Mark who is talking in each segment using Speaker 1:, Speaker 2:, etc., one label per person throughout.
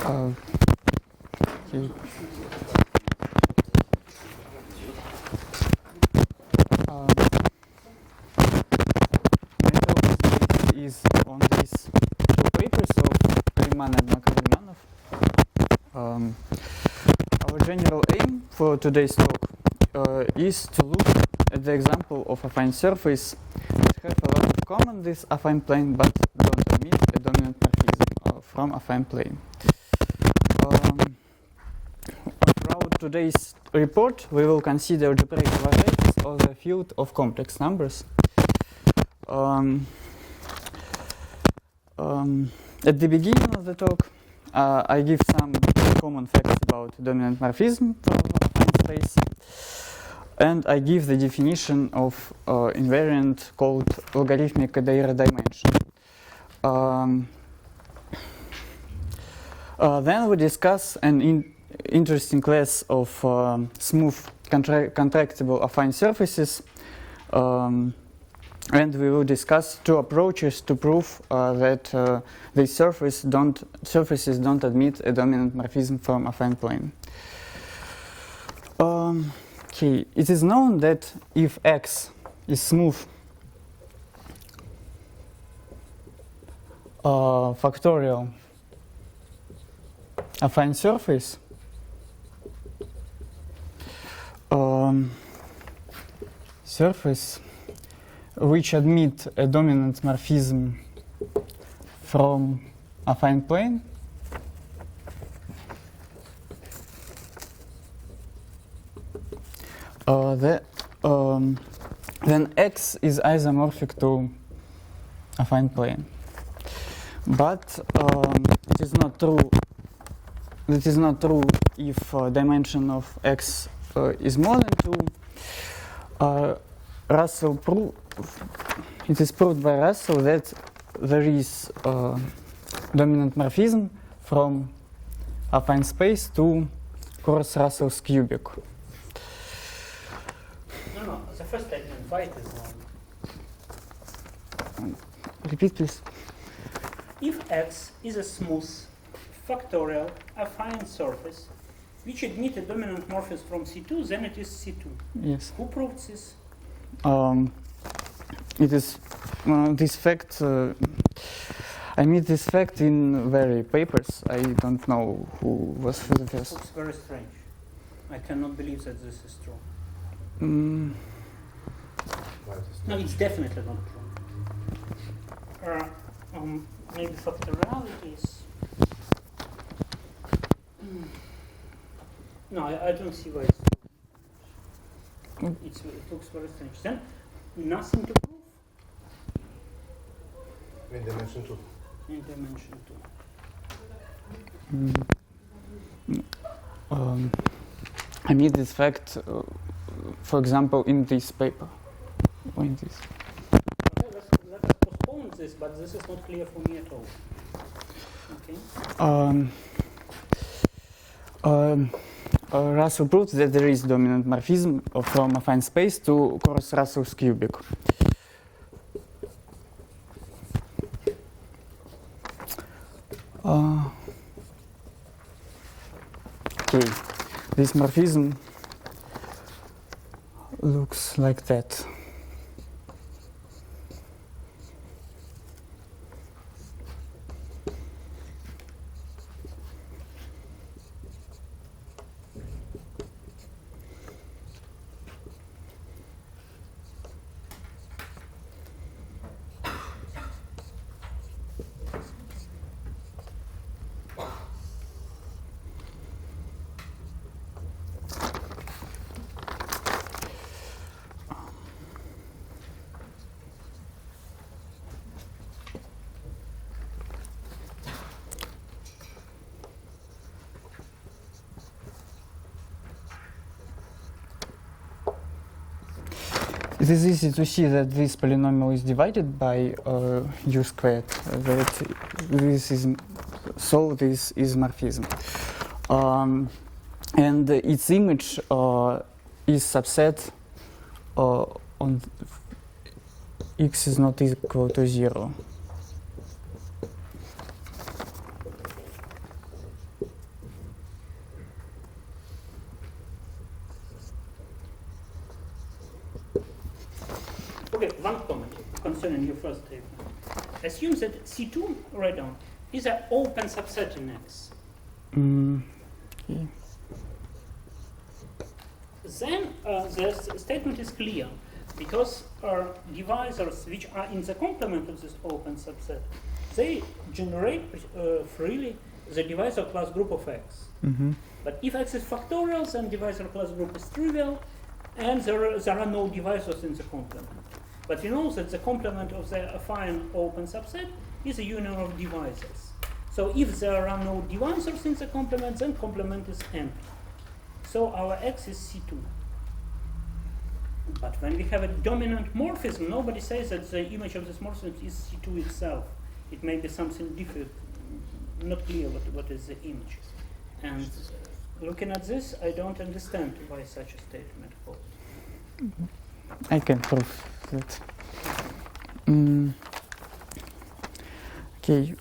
Speaker 1: Okay. My talk is on these two papers of Kaliman and Makaryanov. Our general aim for today's talk is to look at the example of affine surface that have a lot of common with affine plane but don't admit a dominant morphism from affine plane. Throughout today's report, we will consider algebraic varieties of the field of complex numbers. At the beginning of the talk, I give some common facts about dominant morphism from affine space, and I give the definition of invariant called logarithmic Kodaira dimension. Then we discuss an interesting class of smooth contractible affine surfaces, and we will discuss two approaches to prove that these surfaces don't admit a dominant morphism from affine plane. Okay, it is known that if X is smooth factorial affine surface, surface which admit a dominant morphism from affine plane, then X is isomorphic to affine plane. But it is not true. It is not true if dimension of X is more than 2. Russell proved. It is proved by Russell that there is dominant morphism from affine space to coarse Russell's cubic.
Speaker 2: No, the first statement, why it is wrong?
Speaker 1: Repeat, please.
Speaker 2: If X is a smooth factorial affine surface which admits a dominant morphism from C2, then it is C2.
Speaker 1: Yes.
Speaker 2: Who proved this?
Speaker 1: It is this fact. I meet this fact in very papers. I don't know who was the first.
Speaker 2: Looks very strange. I cannot believe that this is true. No, it's definitely not true. Maybe factorialities. No, I don't see why it's true. It looks very strange. Then, nothing to prove?
Speaker 3: In dimension 2.
Speaker 2: In dimension
Speaker 1: 2. I meet this fact, for example, in this paper. Or in this.
Speaker 2: Okay, let us postpone this, but this is not clear for me at all. Okay. Russell proved that there is dominant morphism from affine space to coarse Russell's cubic. Okay, this morphism looks like that. It is easy to see that this polynomial is divided by u squared. That this is this is morphism, and its image is subset on x is not equal to 0.
Speaker 3: Okay, one comment concerning your first statement. Assume that C2, write down, is an open subset in X.
Speaker 1: Okay.
Speaker 3: Then the statement is clear, because divisors which are in the complement of this open subset, they generate freely the divisor class group of X. But if X is factorial, then divisor class group is trivial, and there are no divisors in the complement. But we know that the complement of the affine open subset is a union of divisors. So if there are no divisors in the complement, then complement is empty. So our X is C2. But when we have a dominant morphism, nobody says that the image of this morphism is C2 itself. It may be something different, not clear what is the image. And looking at this, I don't understand why such a statement holds.
Speaker 1: I can prove that. Okay.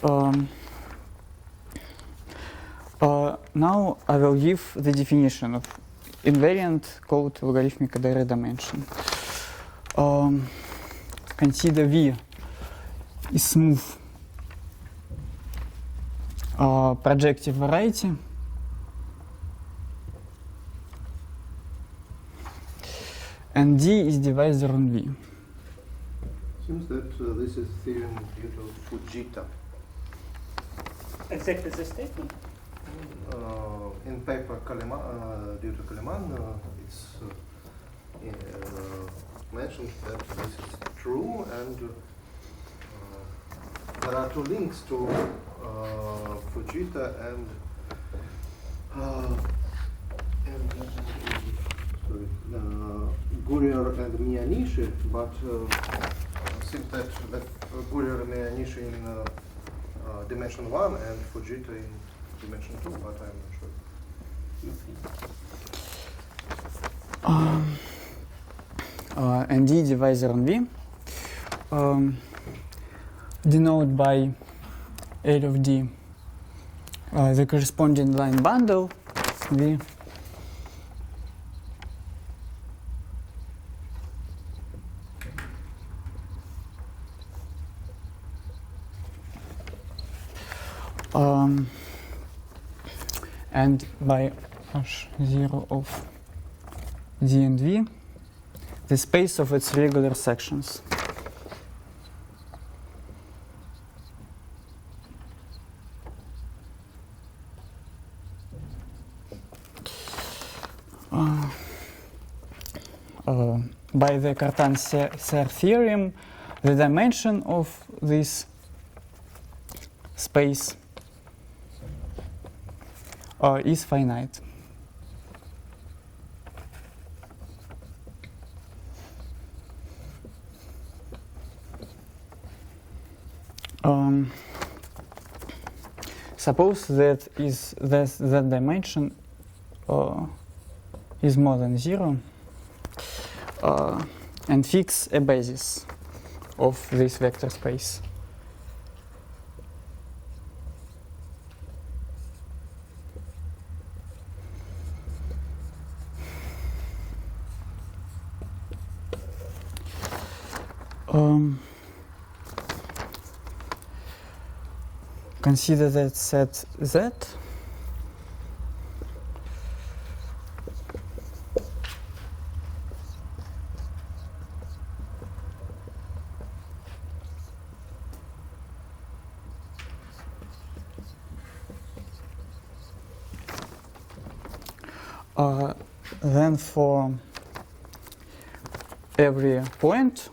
Speaker 1: Now I will give the definition of invariant called logarithmic Kodaira dimension. Consider V is smooth projective variety and D is divisor on V.
Speaker 4: Seems that this is theorem due to Fujita.
Speaker 3: Exactly the statement.
Speaker 4: In paper due to Kaliman, it's mentioned that this is true, and there are two links to Fujita and Gurier and Miyanishi, but it seems that Gurier and Miyanishi in dimension 1 and Fujita in dimension 2, but I'm not sure.
Speaker 1: And D divisor on V, denoted by L of D the corresponding line bundle V. And by H0 of D and V, the space of its regular sections. By the Cartan-Serre theorem, the dimension of this space is finite. Suppose that that dimension is more than 0, and fix a basis of this vector space. Consider that set Z then for every point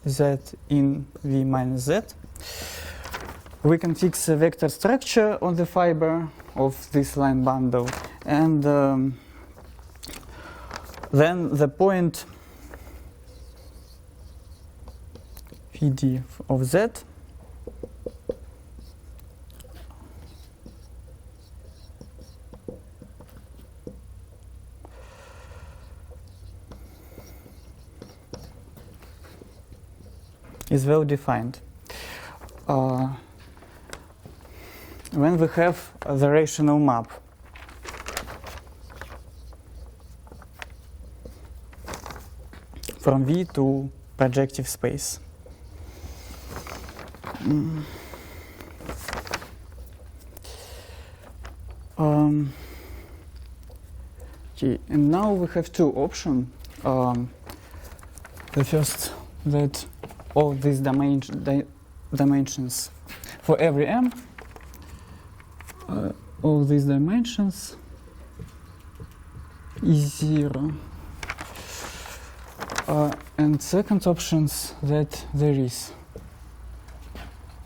Speaker 1: Z in V minus Z, we can fix a vector structure on the fiber of this line bundle, and then the point Vd of Z is well defined. When we have the rational map, from V to projective space. Okay, and now we have two options. The first, that all these dimensions for every m, all these dimensions is 0. And second options that there is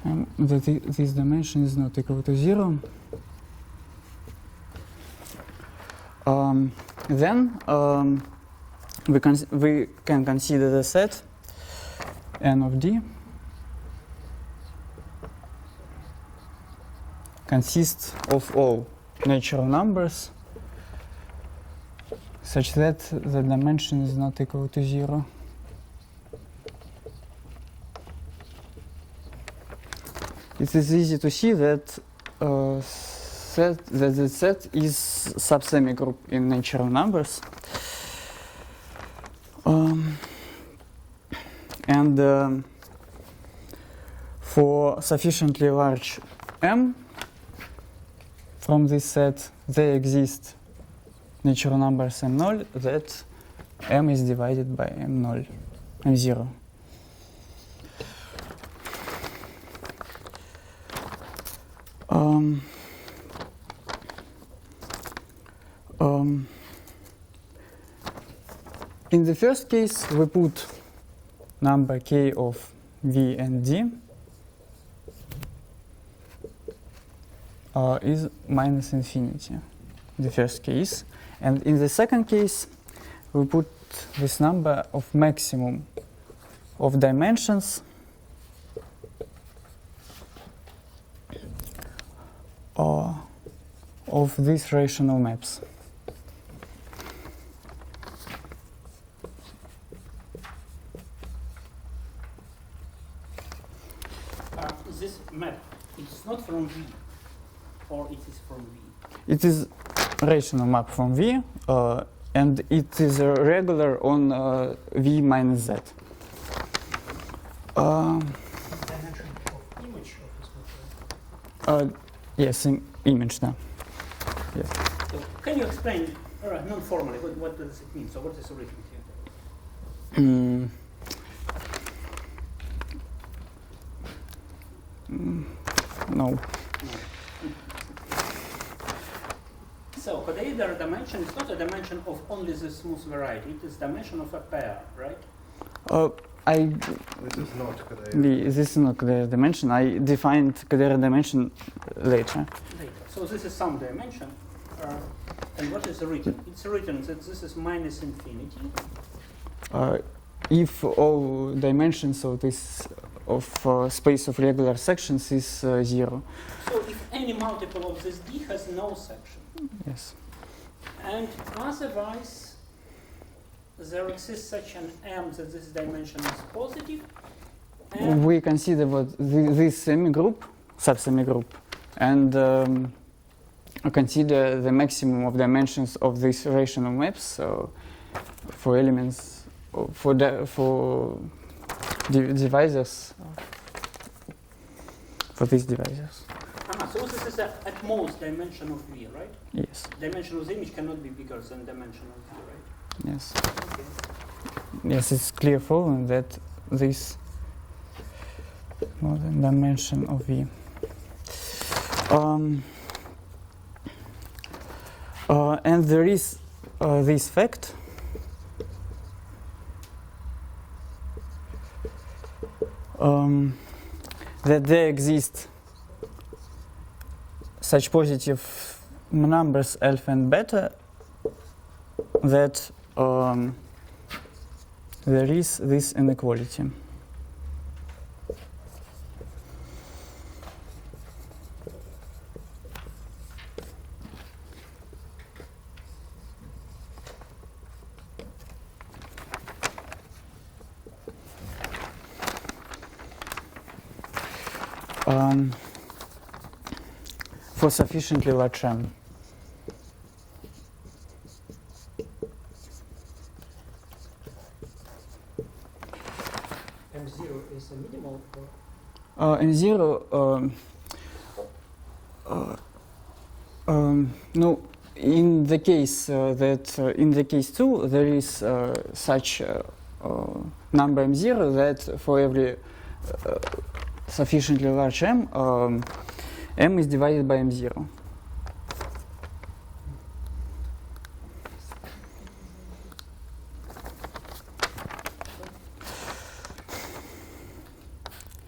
Speaker 1: that this dimension is not equal to 0. Then we can consider the set n of d consists of all natural numbers such that the dimension is not equal to 0. It is easy to see that the set is subsemigroup in natural numbers, and for sufficiently large m from this set, there exist natural numbers m0 that m is divided by m0, m0. In the first case, we put number k of v and d is minus infinity, the first case. And in the second case, we put this number of maximum of dimensions of these rational maps.
Speaker 3: This map, it's not from V, or it is from V?
Speaker 1: It is a rational map from V, and it is a regular on V minus Z.
Speaker 3: Dimension of image of this material?
Speaker 1: Yes, image now. Yes.
Speaker 3: So can you explain non-formally what does it mean? So what is written here?
Speaker 1: No.
Speaker 3: So Kodaira dimension is not a dimension of only the smooth variety, it is dimension of a pair, right?
Speaker 4: This is not Kodaira.
Speaker 1: This is not Kodaira dimension. I defined Kodaira dimension later.
Speaker 3: So this is some dimension. And what is written? It's written that this is minus infinity.
Speaker 1: If all dimensions of this space of regular sections is 0.
Speaker 3: So if any multiple of this D has no section.
Speaker 1: Yes.
Speaker 3: And otherwise, there exists such an M that this dimension is positive. And
Speaker 1: We consider what this semigroup, subsemigroup, and consider the maximum of dimensions of these rational maps. So for elements, for divisors, for these divisors.
Speaker 3: so this is at most dimension of V, right?
Speaker 1: Yes.
Speaker 3: Dimension of the image cannot be bigger than dimension of V, right?
Speaker 1: Yes.
Speaker 3: Okay.
Speaker 1: Yes, it's clear following that this more than dimension of V. And there is this fact that there exist such positive numbers alpha and beta that there is this inequality. For sufficiently large m.
Speaker 2: M0, no, in the case in the case 2 there is such number M0 that for every sufficiently large M, M is divided by M0.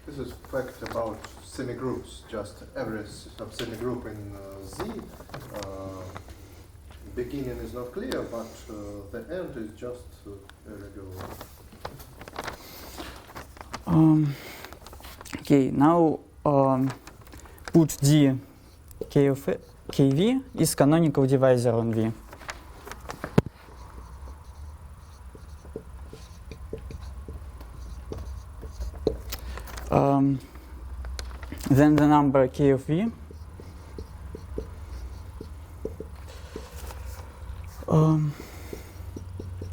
Speaker 4: This is fact about semigroups. Just every semigroup in Z. Beginning is not clear, but the end is just irregular.
Speaker 2: Okay, now put D K of KV is canonical divisor on V. Then the number K of V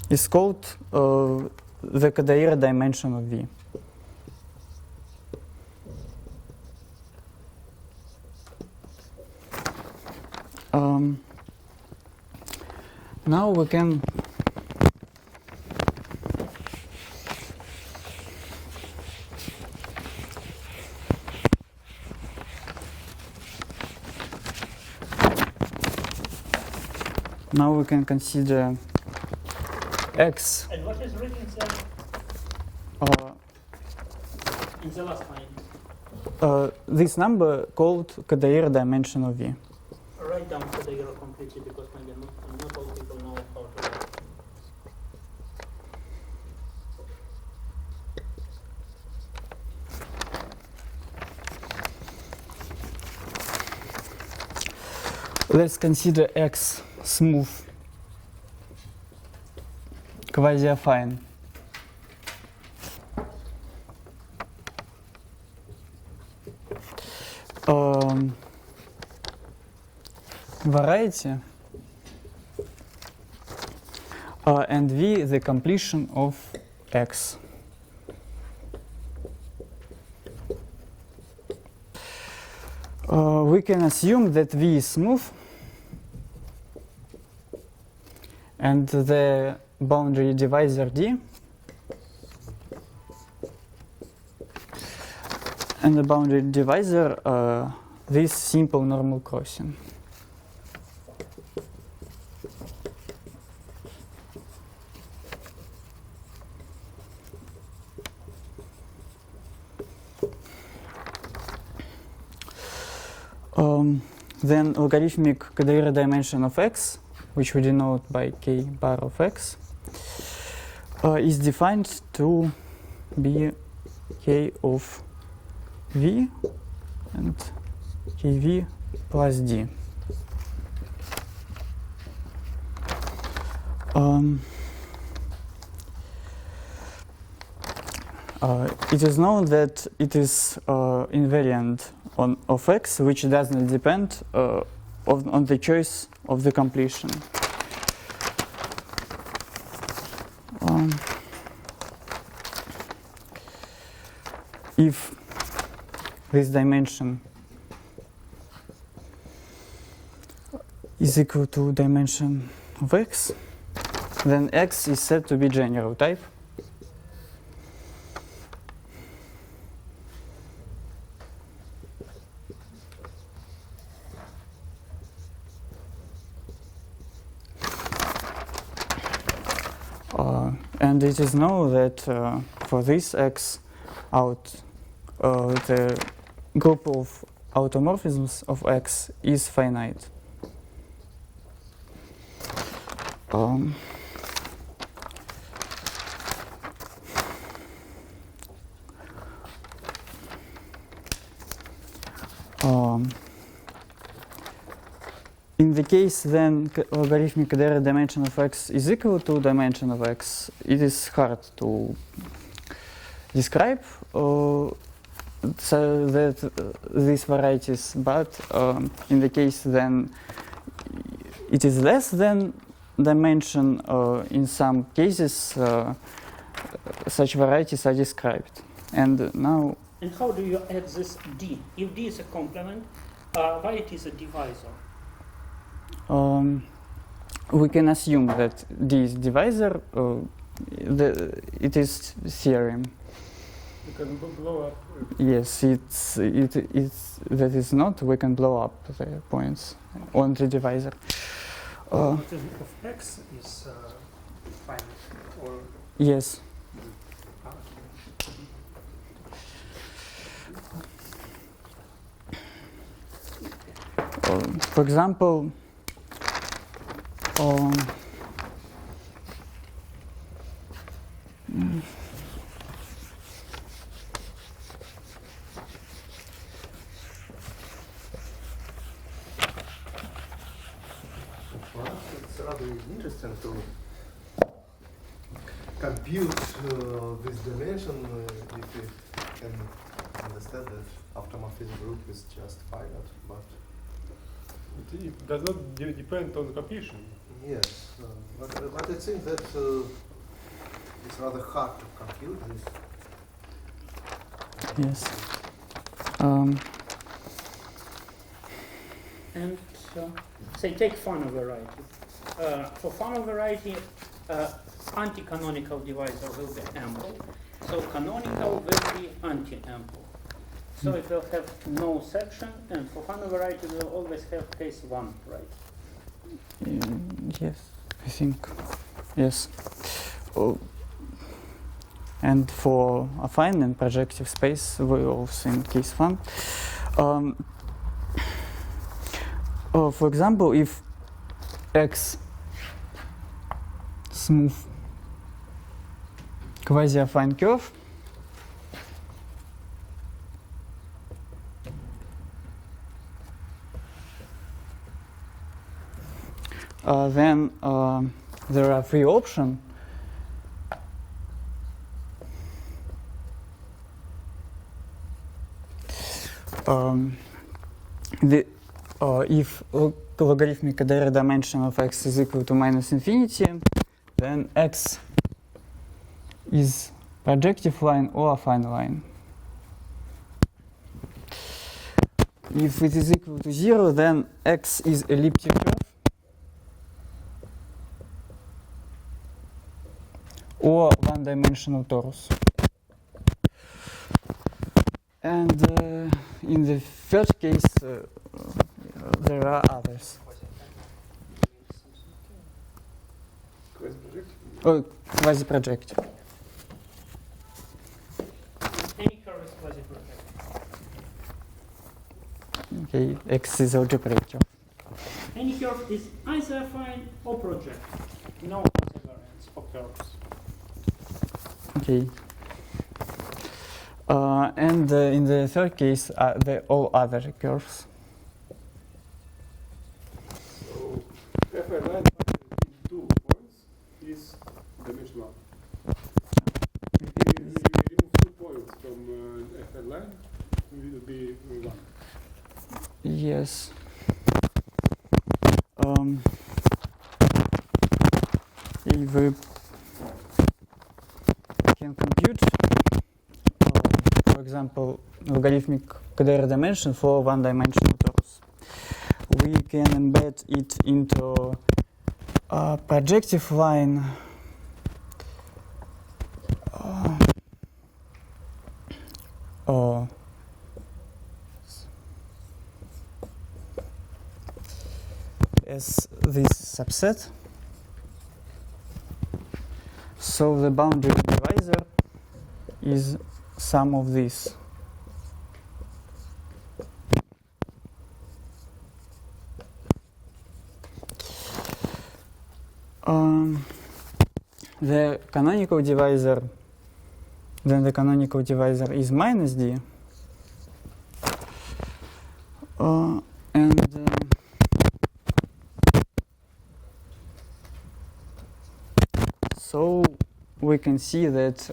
Speaker 2: is called the Kodaira dimension of V. Now we can consider X.
Speaker 3: And what is written there in the last line?
Speaker 2: This number called Kodaira dimension of V.
Speaker 3: Write down Kodaira completely because maybe not all people know how to write.
Speaker 2: Let's consider X smooth, quasi-affine. Variety and V the completion of X. We can assume that V is smooth and the boundary divisor D and the boundary divisor this simple normal crossing. Then logarithmic Kodaira dimension of X, which we denote by K bar of X, is defined to be K of V and KV plus D. It is known that it is invariant of X, which does not depend on the choice of the completion. If this dimension is equal to dimension of X, then X is said to be general type. And it is known that for this X out, the group of automorphisms of X is finite. In the case then logarithmic Kodaira dimension of X is equal to dimension of X, it is hard to describe so that these varieties, but in the case then it is less than dimension. In some cases such varieties are described. And now
Speaker 3: And how do you add this D? If D is a complement, why it is a divisor?
Speaker 2: We can assume that D is divisor. It is theorem.
Speaker 5: You can blow up.
Speaker 2: Yes, it's that is not. We can blow up the points on the divisor.
Speaker 6: Morphism of X is finite, or
Speaker 2: Yes. For example,
Speaker 4: For us, it's rather interesting to compute this dimension if we can understand that automorphism group is just finite, but
Speaker 5: It does not depend on completion.
Speaker 4: yes, but it seems that it's rather hard to compute this.
Speaker 2: Yes.
Speaker 3: And say take Fano variety. For Fano variety, anti-canonical divisor will be ample. So canonical will be anti-ample. So it will have no section, and for Fano variety we will always have case 1, right?
Speaker 2: Yes, I think. Yes. And for affine and projective space, we also in case 1. For example, if X smooth quasi-affine curve, then there are three options. If logarithmic Kodaira dimension of X is equal to minus infinity, then X is projective line or affine line. If it is equal to 0, then X is elliptic curve or one-dimensional torus. And in the third case, there are others. Quasi-projective.
Speaker 3: Any curve is quasi-projective.
Speaker 2: Okay, X is algebraic curve.
Speaker 3: Any curve is either affine or projective. No quasi-variance for curves.
Speaker 2: Okay. And in the third case, all other curves.
Speaker 5: So affine line in 2 points is dimension 1. If we remove 2 points from affine line, it will be 1.
Speaker 2: Yes. If we can compute, for example, logarithmic Kodaira dimension for one-dimensional torus, we can embed it into a projective line as this subset. So the boundary divisor is sum of this. The canonical divisor, then the canonical divisor is minus d. So we can see that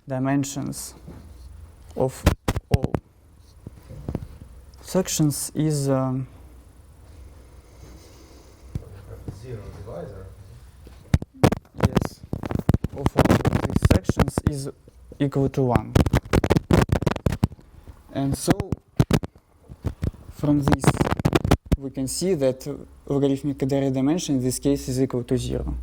Speaker 2: dimensions of all sections is
Speaker 4: 0 divisor.
Speaker 2: yes, of all these sections equal to 1. And so from this we can see that logarithmic Kodaira dimension in this case is equal to 0.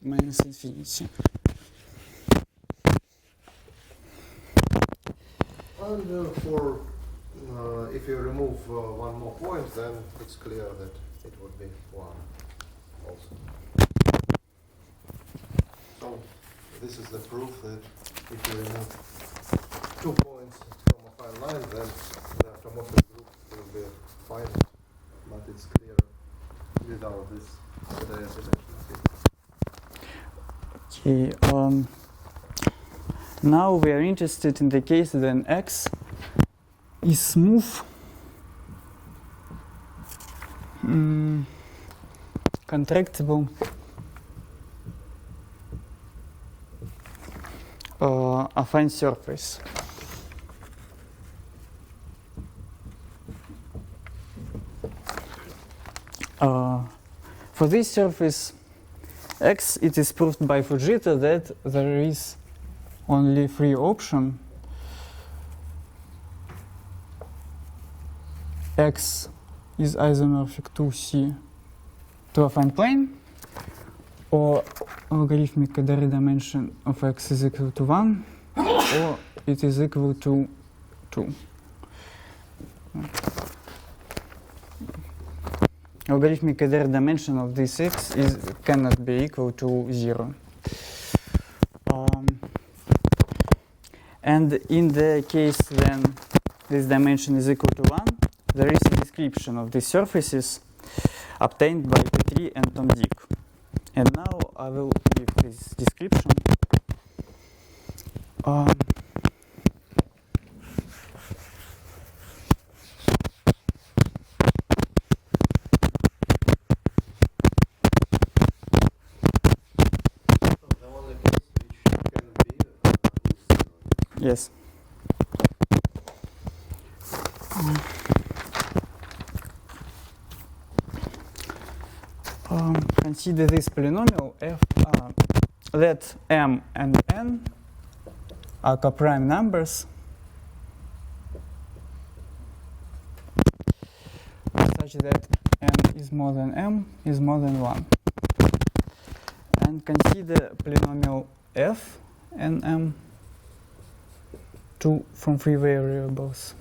Speaker 2: Minus infinity.
Speaker 4: And for if you remove one more point, then it's clear that it would be 1 also. So this is the proof that if you remove 2 points from a fine line, then the automorphic group will be finite, but it's clear without this Kodaira dimension.
Speaker 2: Okay. Now we are interested in the case when X is smooth contractible affine surface. For this surface X, it is proved by Fujita that there is only free option X is isomorphic to C to affine plane, or logarithmic Kodaira dimension of X is equal to 1, or it is equal to 2. Logarithmic Kodaira dimension of this X cannot be equal to 0. And in the case when this dimension is equal to 1, there is a description of these surfaces obtained by Petrie and Dieck. And now I will give this description. Yes. Consider this polynomial f. Let m and n are coprime numbers such that n is more than m is more than 1. And consider polynomial f and m from free variables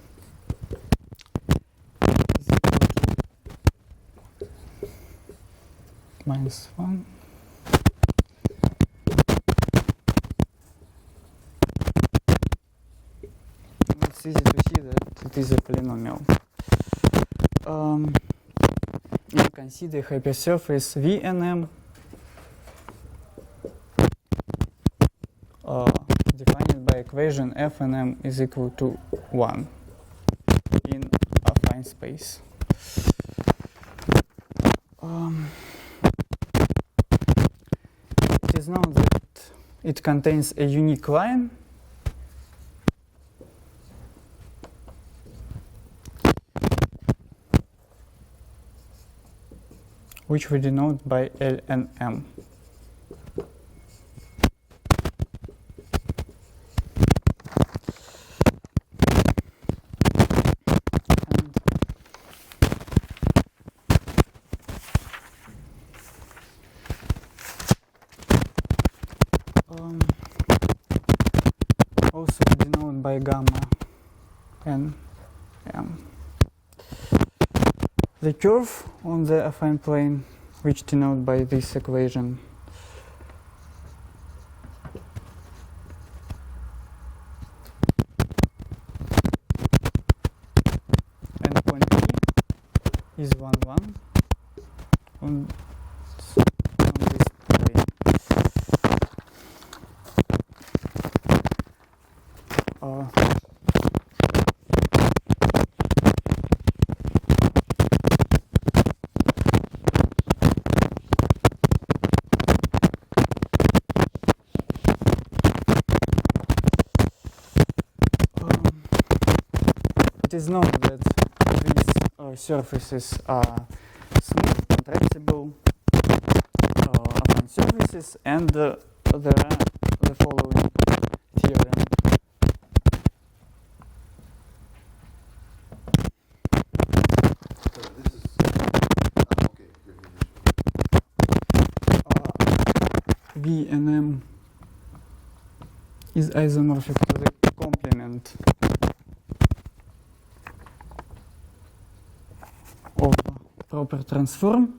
Speaker 2: is equal to minus 1. It's easy to see that it is a polynomial. You consider hypersurface V and M defined by equation f and m is equal to 1 in affine space. It is known that it contains a unique line which we denote by L and M. Also denoted by gamma and M. The curve on the affine plane, which denoted by this equation, and point P is 1, 1 on this plane. it is known that these surfaces are smooth, contractible affine surfaces, and there are the following theorem.
Speaker 4: So this is okay.
Speaker 2: V and M is isomorphic to the complement of proper transform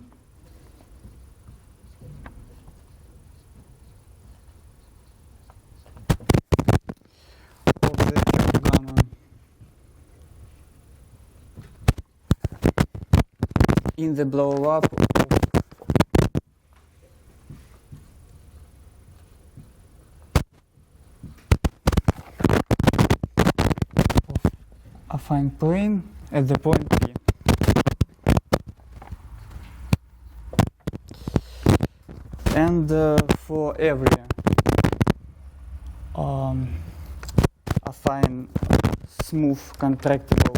Speaker 2: of the curve gamma in the blow up of affine plane at the point P. And for every affine smooth contractible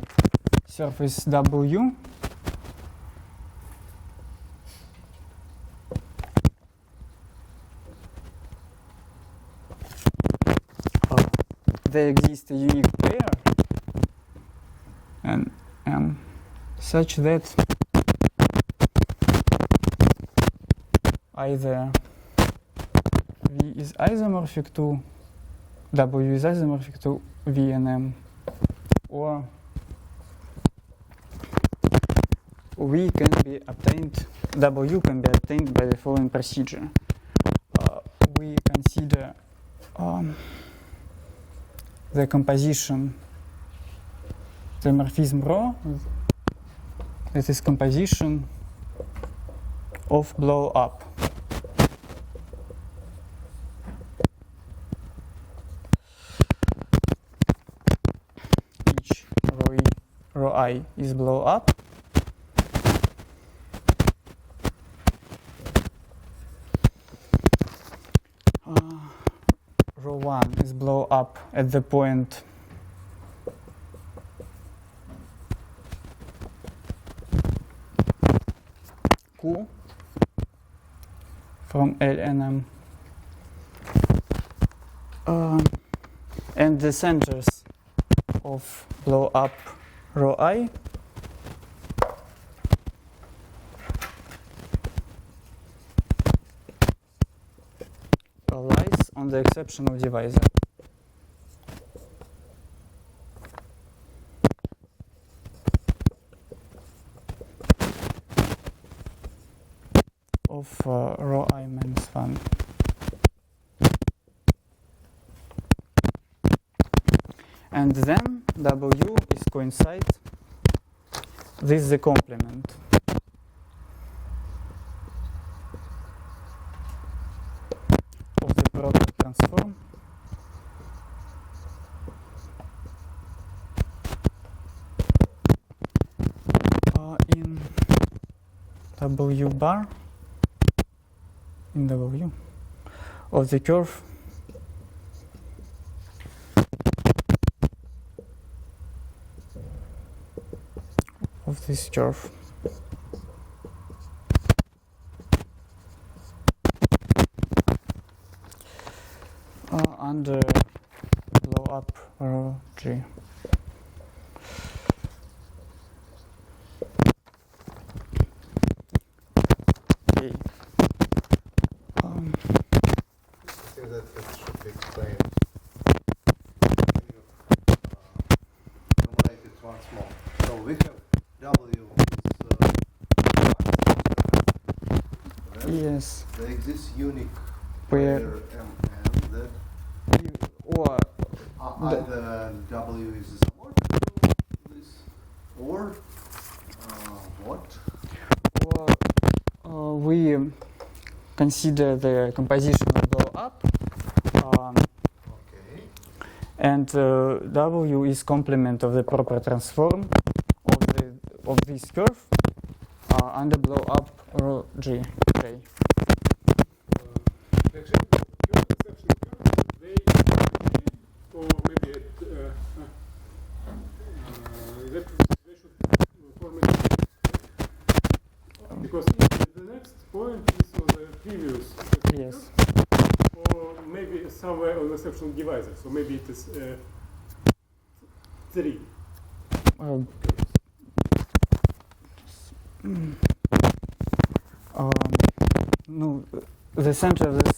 Speaker 2: surface W, there exists a unique pair and M such that either V is isomorphic to W is isomorphic to V and M, or V can be obtained, W can be obtained by the following procedure. We consider the composition, the morphism rho, that is composition of blow up. Each rho I is blow up. Rho 1 is blow up at the point Q from L and M. And the centers of blow up rho I lies on the exceptional divisor. Of rho I minus 1. And then W is coincide. This is the complement of the proper transform in W bar in W of the curve of this curve. Under blow up rho G. Okay.
Speaker 4: I think that it should be explained. Formulate it once more. So we have W is
Speaker 2: Yes.
Speaker 4: there exists unique
Speaker 2: Pair.
Speaker 4: pair M that
Speaker 2: Or
Speaker 4: either W is isomorphic to this, or what?
Speaker 2: or we consider the composition of blow up.
Speaker 4: Okay.
Speaker 2: And W is complement of the proper transform of this curve under blow up rho G. J.
Speaker 5: The exception curve, they or maybe next point is on the previous.
Speaker 2: Yes.
Speaker 5: Or maybe somewhere on the exceptional divisor. So maybe it is 3.
Speaker 2: No, the center of the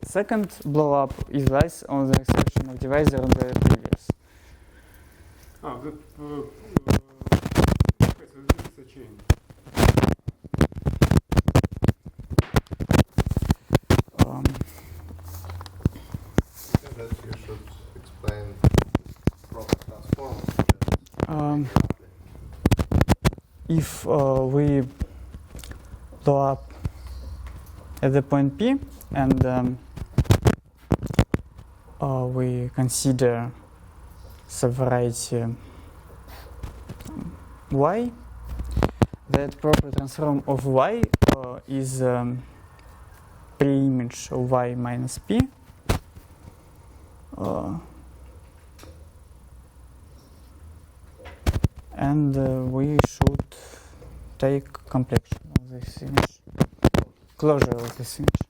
Speaker 2: second blow up is lies on the exceptional divisor on the previous.
Speaker 5: Okay, so this is a chain.
Speaker 4: That you should explain proper transform.
Speaker 2: If we blow up at the point P and we consider subvariety Y, that proper transform of Y is pre-image of Y minus P. And we should take complexion of this image, closure of this image.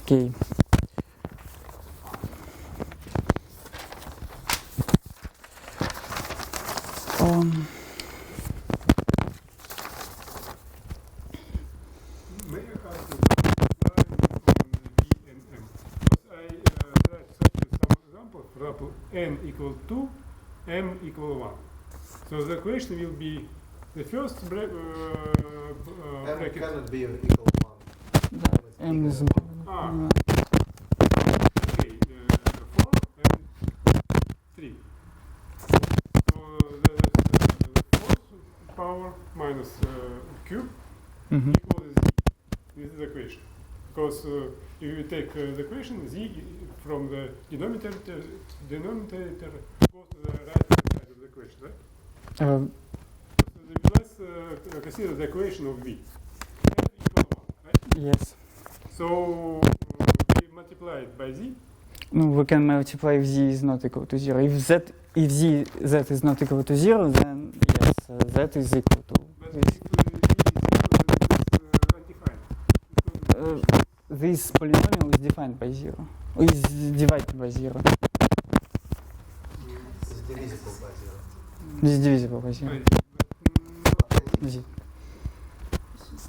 Speaker 2: Okay.
Speaker 5: May I ask you to apply on V and M? Because I tried to such some example, for example, N equal 2, M equal 1. So the question will be the first
Speaker 4: M
Speaker 5: bracket.
Speaker 4: cannot be equal 1.
Speaker 2: M is
Speaker 5: Okay, 4 and 3. So the fourth power minus cube equals z. This is the equation. Because if you take the equation, z from the denominator goes to the right hand side of the equation, right? So let's consider the equation of v. N equal 1, right?
Speaker 2: Yes.
Speaker 5: So we multiply it by z.
Speaker 2: No, we can multiply if z is not equal to 0. If z is not equal to 0, then yes, z is equal to
Speaker 5: But
Speaker 2: this.
Speaker 5: if z is equal, then it's undefined.
Speaker 2: This polynomial is defined by 0. Is divided by 0.
Speaker 4: It's divisible by 0.
Speaker 2: This is divisible by 0. Z.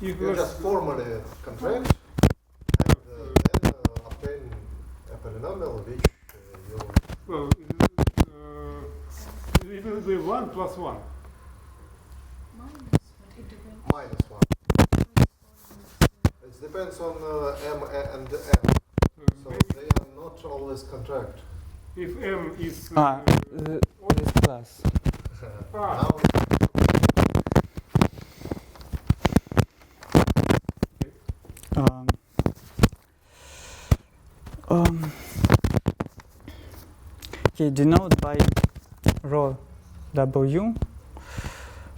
Speaker 5: If
Speaker 4: You just formally contract and then obtain a polynomial which you
Speaker 5: well, it will be 1 plus 1.
Speaker 4: minus 1. It depends on M and N. So they are not always contract.
Speaker 5: If m is
Speaker 2: This class.
Speaker 4: Now
Speaker 2: Okay, denote by rho W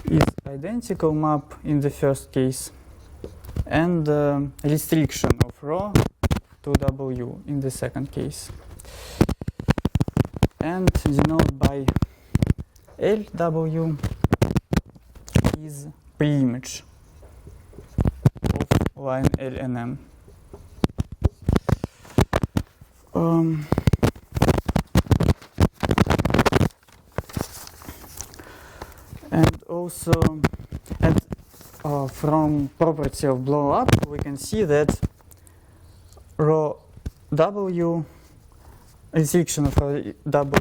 Speaker 2: is identical map in the first case and restriction of rho to W in the second case. And denote by LW is pre-image of line L and M. And also, from property of blow up, we can see that rho W, restriction of rho W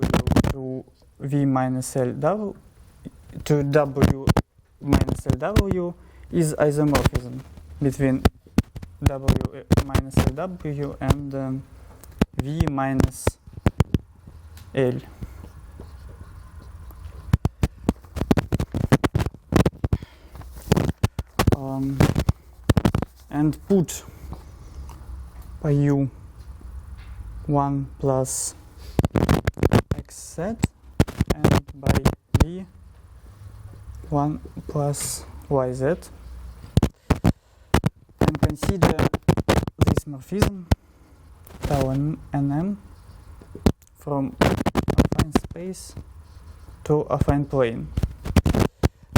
Speaker 2: to V minus L W to W minus LW is isomorphism between W minus LW and V minus L. And put by U 1 plus xz and by V 1 plus yz, and consider this morphism tau and m from affine space to affine plane.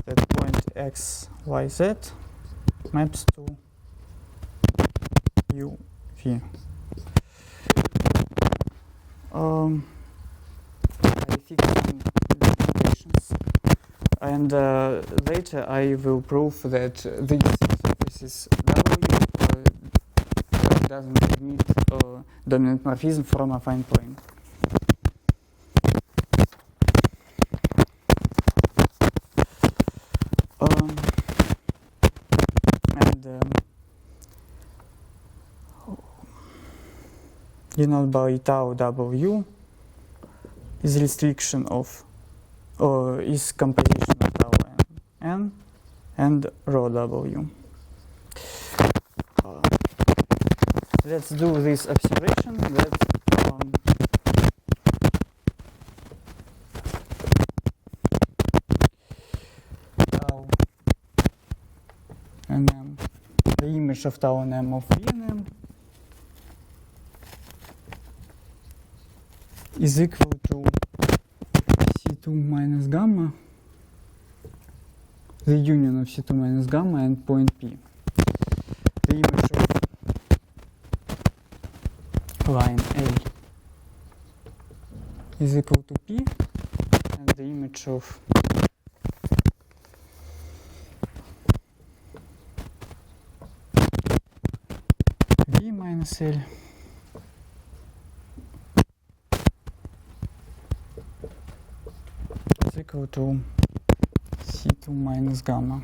Speaker 2: That point x, y, z maps to u, v. I fix some limitations, and later I will prove that these surfaces W doesn't admit dominant morphism from affine plane. Denoted by tau W is restriction of, is composition of tau n and rho W. Let's do this observation that tau nm, the image of tau nm of Vnm is equal to C2 minus gamma, the union of C2 minus gamma and point P. The image of line A is equal to P, and the image of V minus L is equal to C2 minus gamma.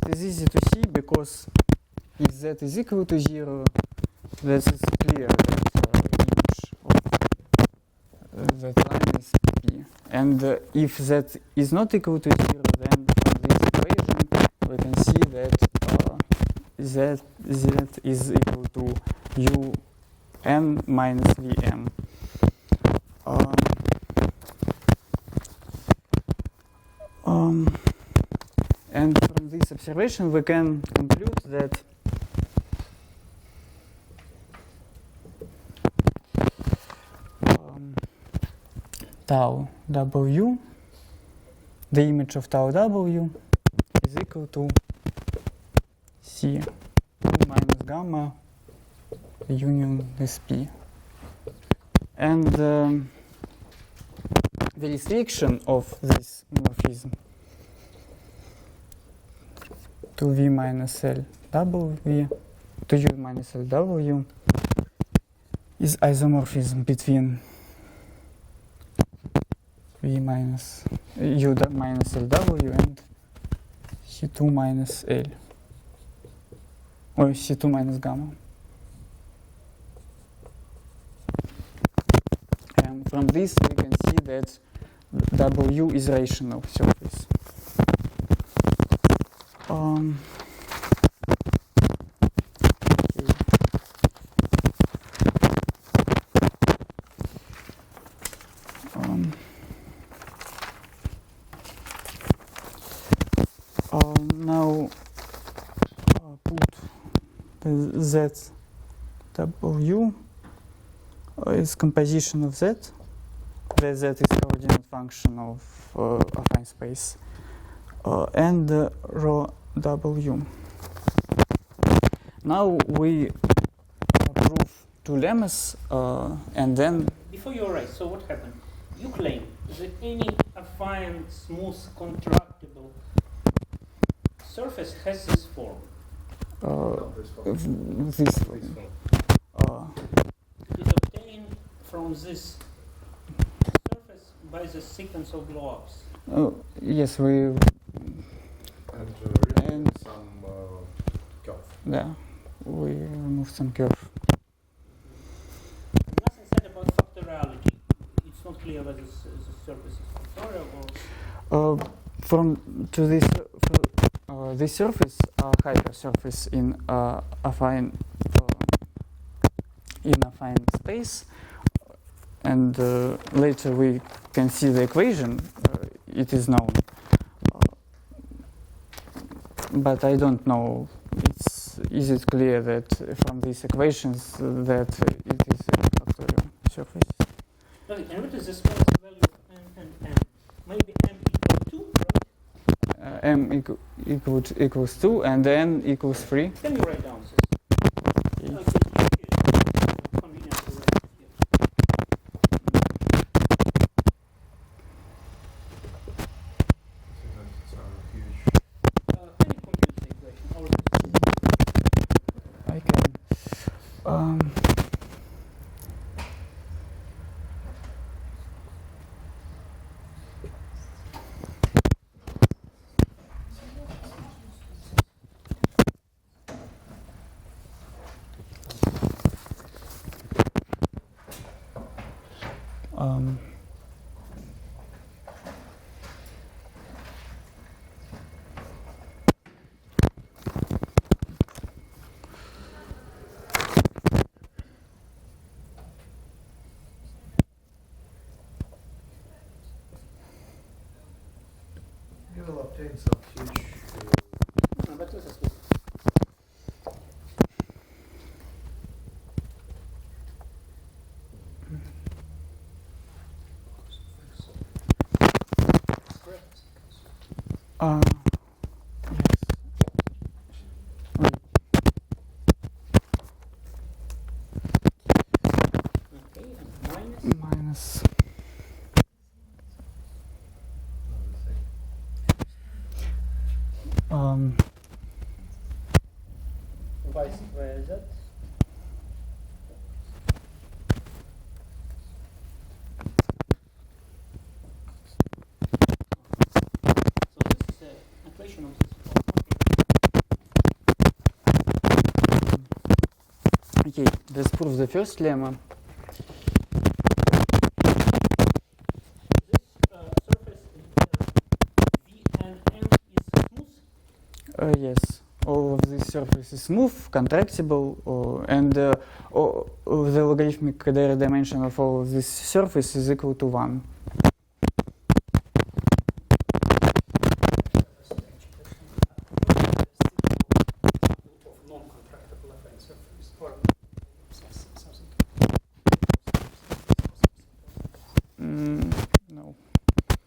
Speaker 2: It is easy to see because if z is equal to 0, this is clear that image of that line is P. And if z is not equal to 0, then from this equation we can see that z is equal to un minus vm. And from this observation we can conclude that tau W, the image of tau W is equal to C2 minus gamma union this P. And the restriction of this morphism to V minus L W, to U minus L W is isomorphism between V minus U minus L W and C2 minus L, or C2 minus gamma. And from this we can see that W is rational surface. Now put the Z W is composition of Z. The Z is coordinate function of affine space, and rho W. Now we prove two lemmas, and then.
Speaker 3: Before you write, so what happened? You claim that any affine, smooth, contractible surface has this form.
Speaker 2: This form.
Speaker 3: It is obtained from this surface by the sequence of blow-ups.
Speaker 2: Yes, we.
Speaker 4: And some curve.
Speaker 2: Yeah, we remove some curve.
Speaker 3: Nothing said about factoriality. It's not clear whether the surface is factorial or.
Speaker 2: From to this. This surface are hypersurface in affine space, and later we can see the equation. It is known, but I don't know. Is it clear that from these equations that it is surfaces.
Speaker 3: Okay, and what is the smallest value of m and n? Maybe m equal 2, right?
Speaker 2: Equals 2 and n equals 3.
Speaker 3: Can you write down this?
Speaker 2: Okay.
Speaker 3: Convenient to write it here. Can you compute the equation? Or
Speaker 2: I can.
Speaker 4: You will obtain some huge.
Speaker 3: no, but this is good.
Speaker 2: Yes.
Speaker 3: Okay, and minus.
Speaker 2: Minus.
Speaker 3: Vice versa. So this is an equation of this form.
Speaker 2: Okay, let's prove the first lemma.
Speaker 3: This surface V and M is smooth.
Speaker 2: Yes, all of this surface is smooth, contractible, and the logarithmic Kodaira dimension of all of this surface is equal to 1.
Speaker 6: Of non-contractible affine surface or something.
Speaker 2: No.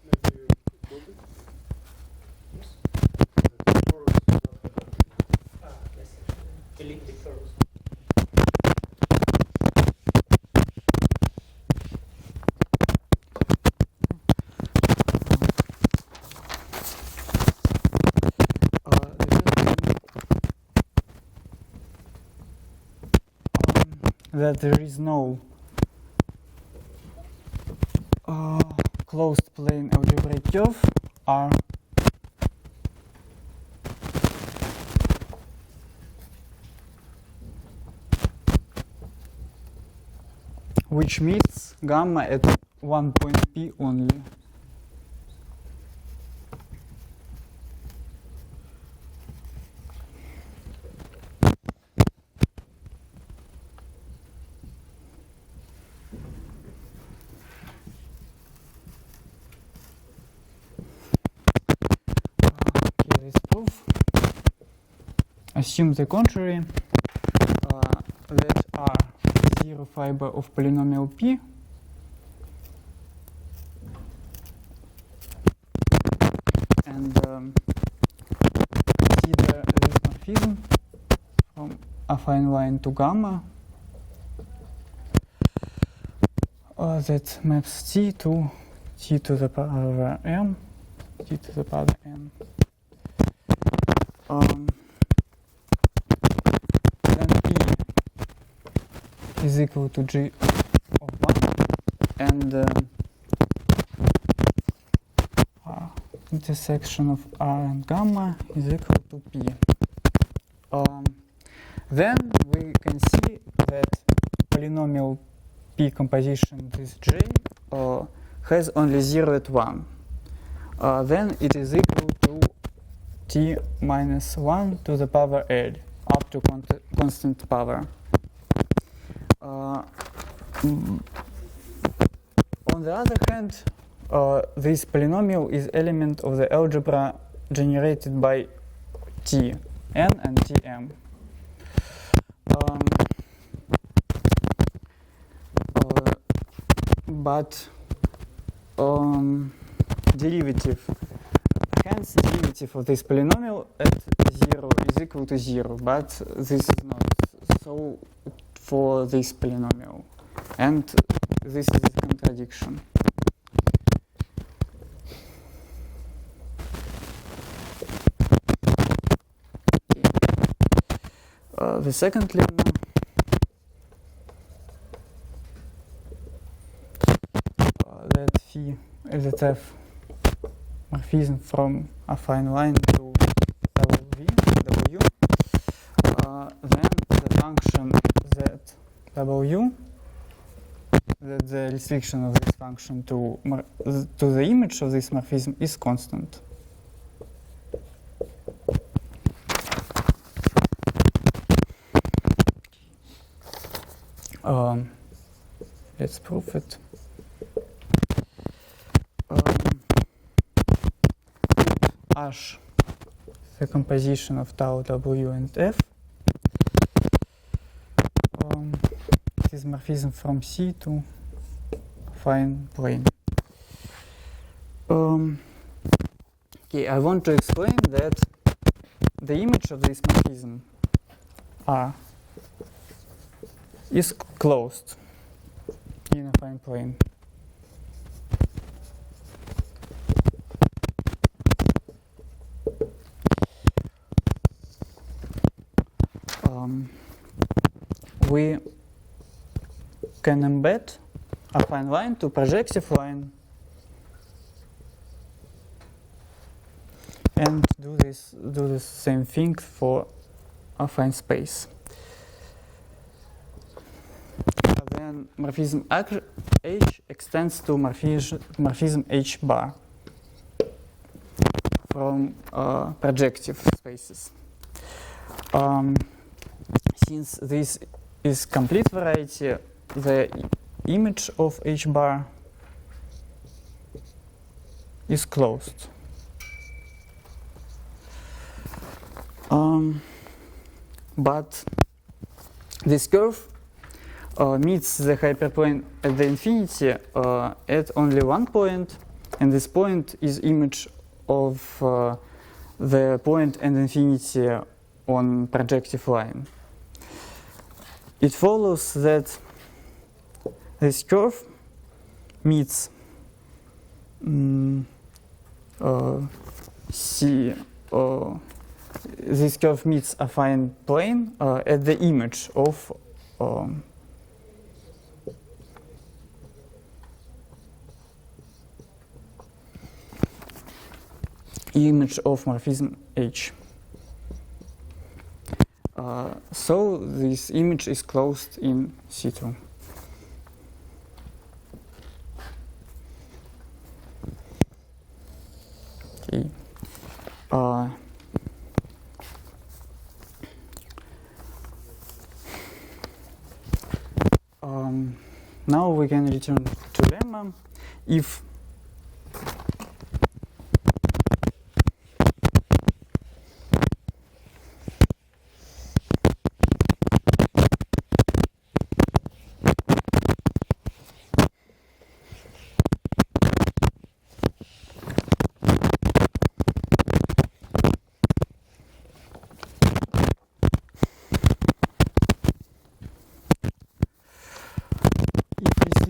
Speaker 5: Maybe you prove it?
Speaker 6: Yes. Yes, actually.
Speaker 3: Elliptic curves.
Speaker 2: That there is no closed plane algebraic curve R which meets gamma at one point P only. Okay, let's prove. Assume the contrary, that R is zero fiber of polynomial P and consider this morphism from affine line to gamma that maps T to the power m, T to the power n. Then P is equal to G of 1 and intersection of R and gamma is equal to P. Then we can see that polynomial P composition with J has only 0 at 1. Then it is equal to T minus 1 to the power L up to constant power. On the other hand, this polynomial is element of the algebra generated by T, n and Tm. but derivative, hence derivative of this polynomial at 0 is equal to 0, but this is not so for this polynomial, and this is a contradiction. The second lemma that phi is that f morphism from affine line to w, then the function that w, that the restriction of this function to the image of this morphism is constant. Let's prove it. H, the composition of tau, w, and f. It is morphism from C to affine plane. Okay, I want to explain that the image of this morphism R is closed in affine plane. We can embed affine line to projective line and do the same thing for affine space. Then morphism H extends to morphism H bar from projective spaces. Since this is complete variety, the image of H bar is closed. But this curve meets the hyperplane at the infinity at only one point, and this point is image of the point and infinity on projective line. It follows that this curve meets this curve meets affine plane at the image of morphism H. So this image is closed in C2. Okay. Now we can return to lemma if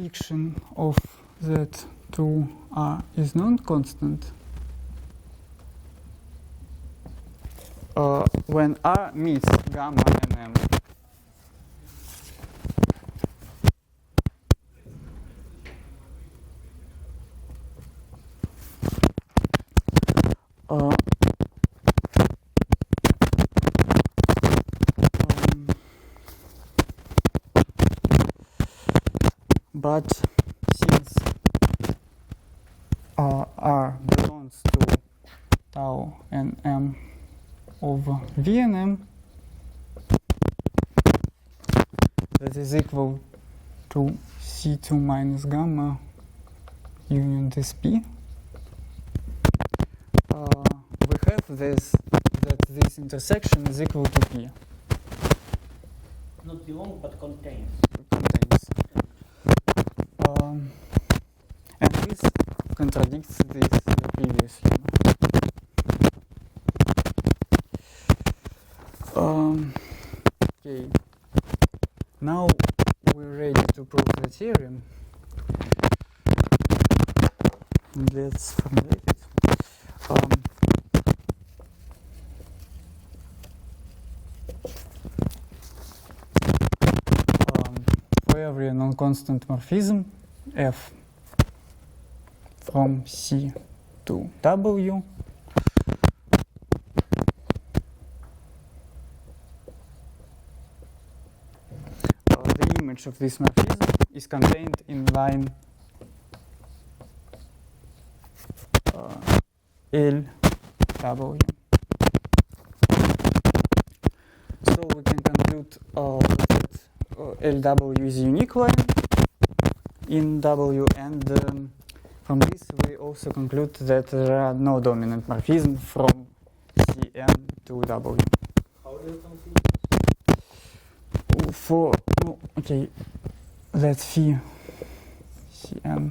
Speaker 2: restriction of that to R is non-constant, when R meets gamma and M, but since R belongs to tau and M over V and M, that is equal to C2 minus gamma union this P, we have this, that this intersection is equal to P.
Speaker 3: Not belong, but contains.
Speaker 2: Contains. contradicts the previous lemma. Okay, now we're ready to prove the theorem. Let's formulate it. For every non-constant morphism f from C to W, the image of this morphism is contained in line LW. So we can conclude that LW is a unique line in W, and from this we also conclude that there are no dominant morphisms from Cn to W.
Speaker 6: How do you conclude?
Speaker 2: For okay, let's see Cn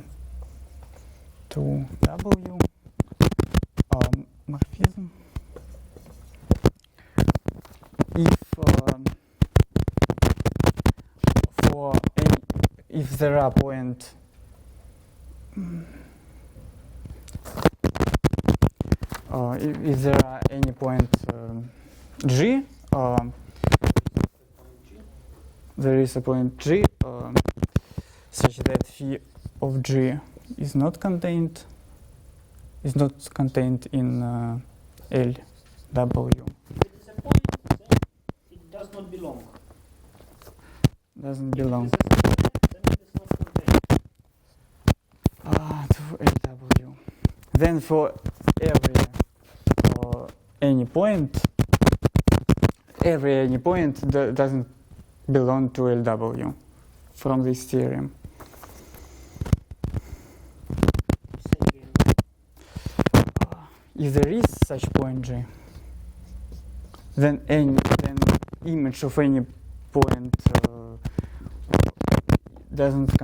Speaker 2: to W morphism. If there are point if there are any point G, there is a point G such that phi of G is not contained in LW.
Speaker 3: If it is a point, then it does not belong.
Speaker 2: Doesn't belong
Speaker 3: If it is a set, then it is not contained.
Speaker 2: to LW. Then for every any point doesn't belong to LW from this theorem.
Speaker 3: Say again.
Speaker 2: If there is such point G, then image of any point doesn't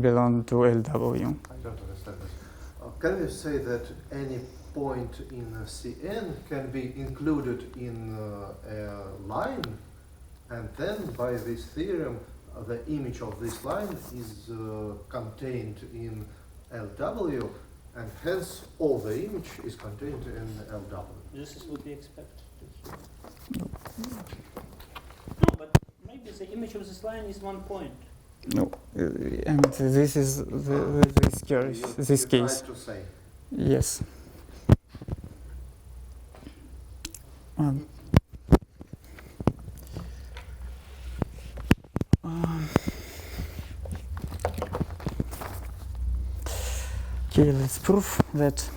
Speaker 2: belong to LW.
Speaker 4: I don't understand this. Can you say that any point in Cn can be included in a line, and then by this theorem the image of this line is contained in LW, and hence all the image is contained in LW?
Speaker 3: This is what we expect.
Speaker 2: No.
Speaker 3: No, but maybe the image of this line is one point.
Speaker 2: No, and this is this case.
Speaker 4: Tried to say.
Speaker 2: Yes. Okay, let's prove that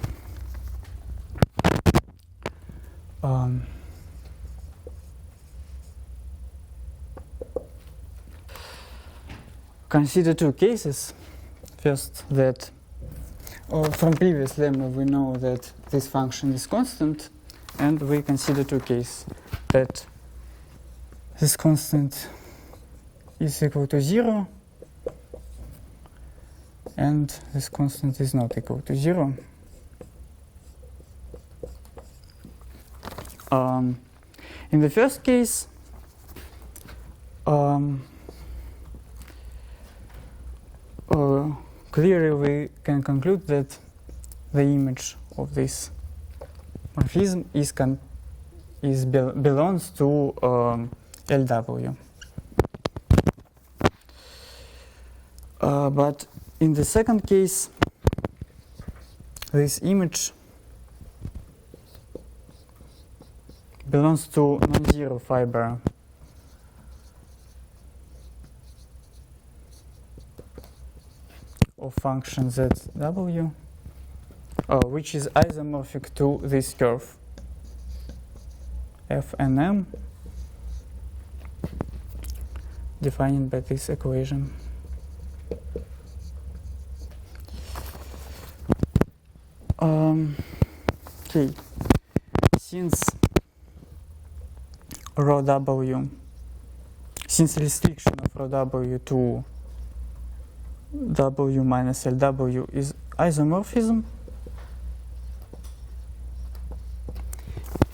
Speaker 2: consider two cases. First, that from previous lemma we know that this function is constant, and we consider two cases, that this constant is equal to 0 and this constant is not equal to 0. In the first case, clearly we can conclude that the image of this morphism belongs to LW. But in the second case, this image belongs to non-zero fiber of function ZW, which is isomorphic to this curve f and m defined by this equation. Okay, since rho W, since restriction of rho W to W minus LW is isomorphism.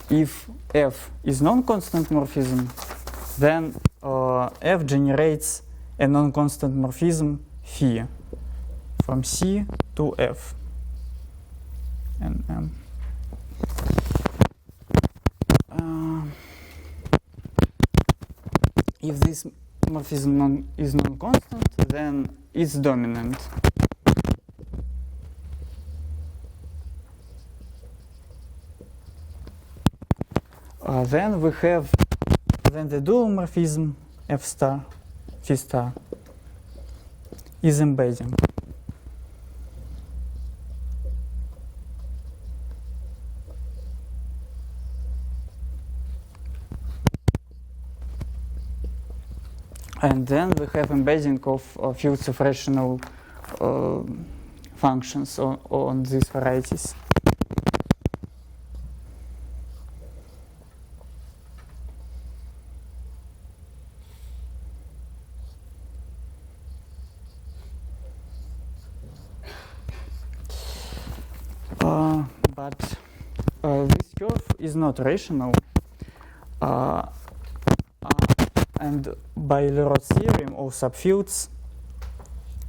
Speaker 2: If F is non-constant morphism, then F generates a non-constant morphism phi from C to F and M. If this morphism is non-constant, then it's dominant. Then we have the dual morphism F star, phi star is embedding. And then we have embedding of fields of rational functions on these varieties. But this curve is not rational. And by Lerod's theorem, all subfields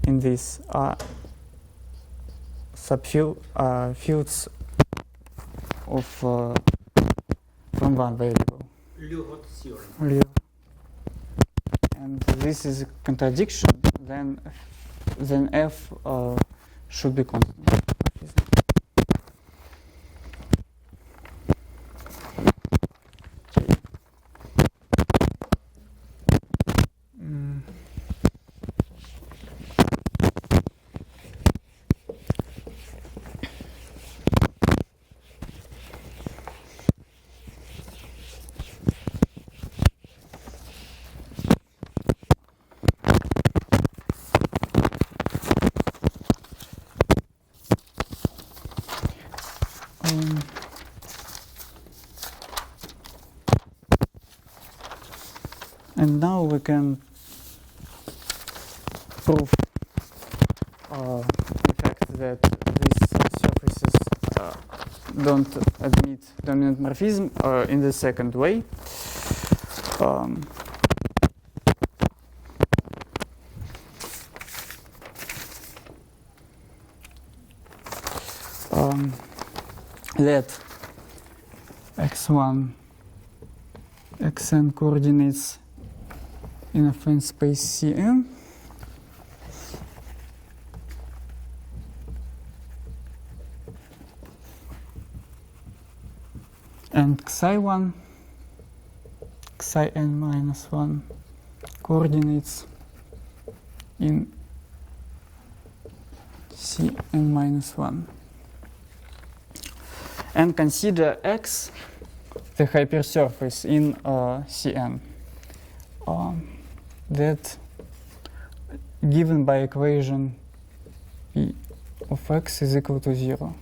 Speaker 2: in this are fields of from one variable.
Speaker 3: Lerod's theorem.
Speaker 2: And this is a contradiction. Then F should be constant. And now we can prove the fact that these surfaces don't admit dominant morphism in the second way. Let x1, xn coordinates in affine space Cn. And xi1, xin minus 1 coordinates in Cn minus 1. And consider X the hypersurface in Cn. That given by equation P of X is equal to 0.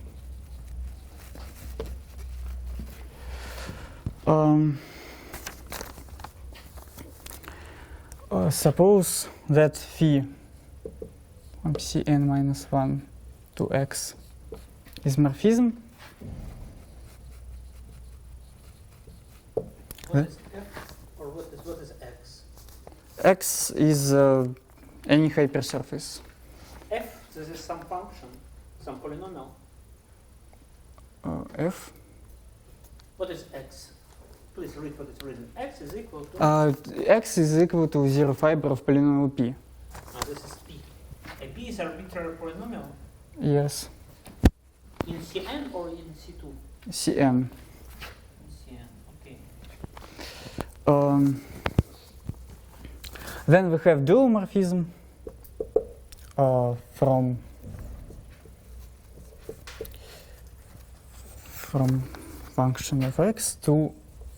Speaker 2: Suppose that phi from Cn minus 1 to X is morphism.
Speaker 3: What is F or what is X?
Speaker 2: X is any hypersurface.
Speaker 3: F, this is some function, some polynomial.
Speaker 2: F.
Speaker 3: What is X? Please read what it's written. X is equal to...
Speaker 2: X is equal to 0 fiber of polynomial P.
Speaker 3: This is P. A P is arbitrary polynomial.
Speaker 2: Yes.
Speaker 3: In Cn or in C2?
Speaker 2: Cn.
Speaker 3: Cn, okay.
Speaker 2: Then we have dual morphism from function of X to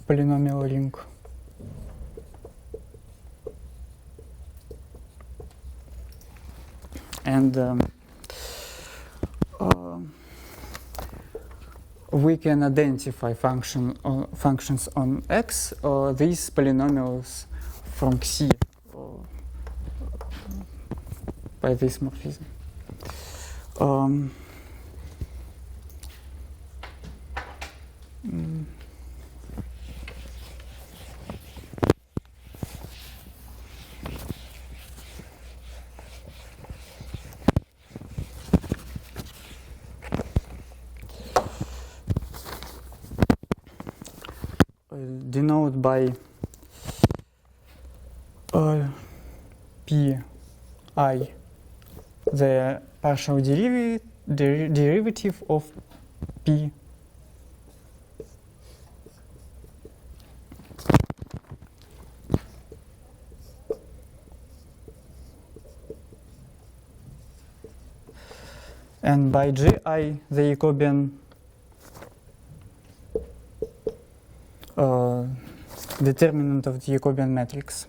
Speaker 2: polynomial ring. And we can identify functions on X, these polynomials from Xi by this morphism. Denote by pi the partial derivative of p and by gi the Jacobian determinant of the Jacobian matrix.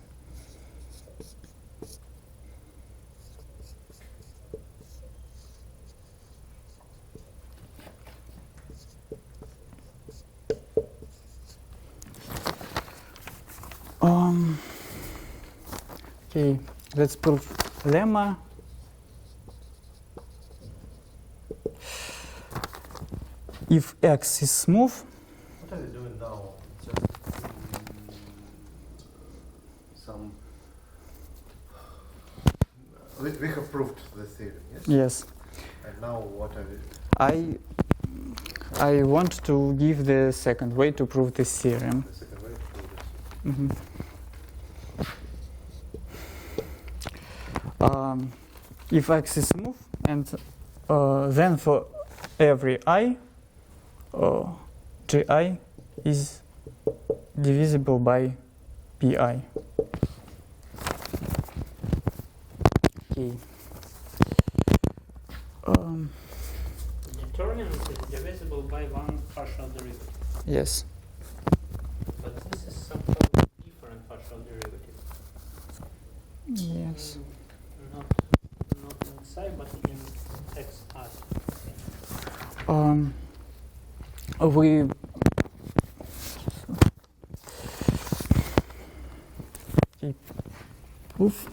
Speaker 2: Okay, let's prove lemma. If x is smooth.
Speaker 4: What are you doing now? Some. We have proved the theorem, yes?
Speaker 2: Yes.
Speaker 4: And now what are we?
Speaker 2: I want to give the second way to prove this theorem.
Speaker 4: The second way to prove this.
Speaker 2: If x is smooth, and then for every I, gi is divisible by pi. Okay.
Speaker 3: Determinant is divisible by one partial derivative.
Speaker 2: Yes.
Speaker 3: But this is somehow different partial derivative.
Speaker 2: Yes.
Speaker 3: Not in psi, but in xi.
Speaker 2: We proof.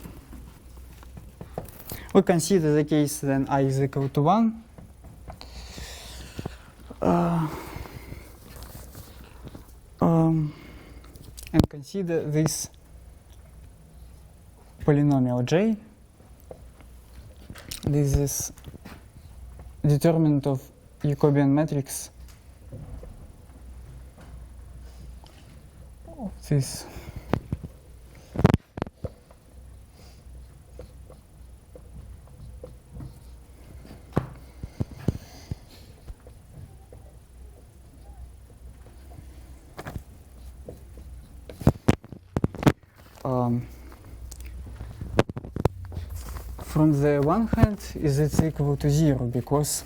Speaker 2: We consider the case then I is equal to 1. And consider this polynomial j. This is determinant of Jacobian matrix of this. From the one hand, is it equal to 0 because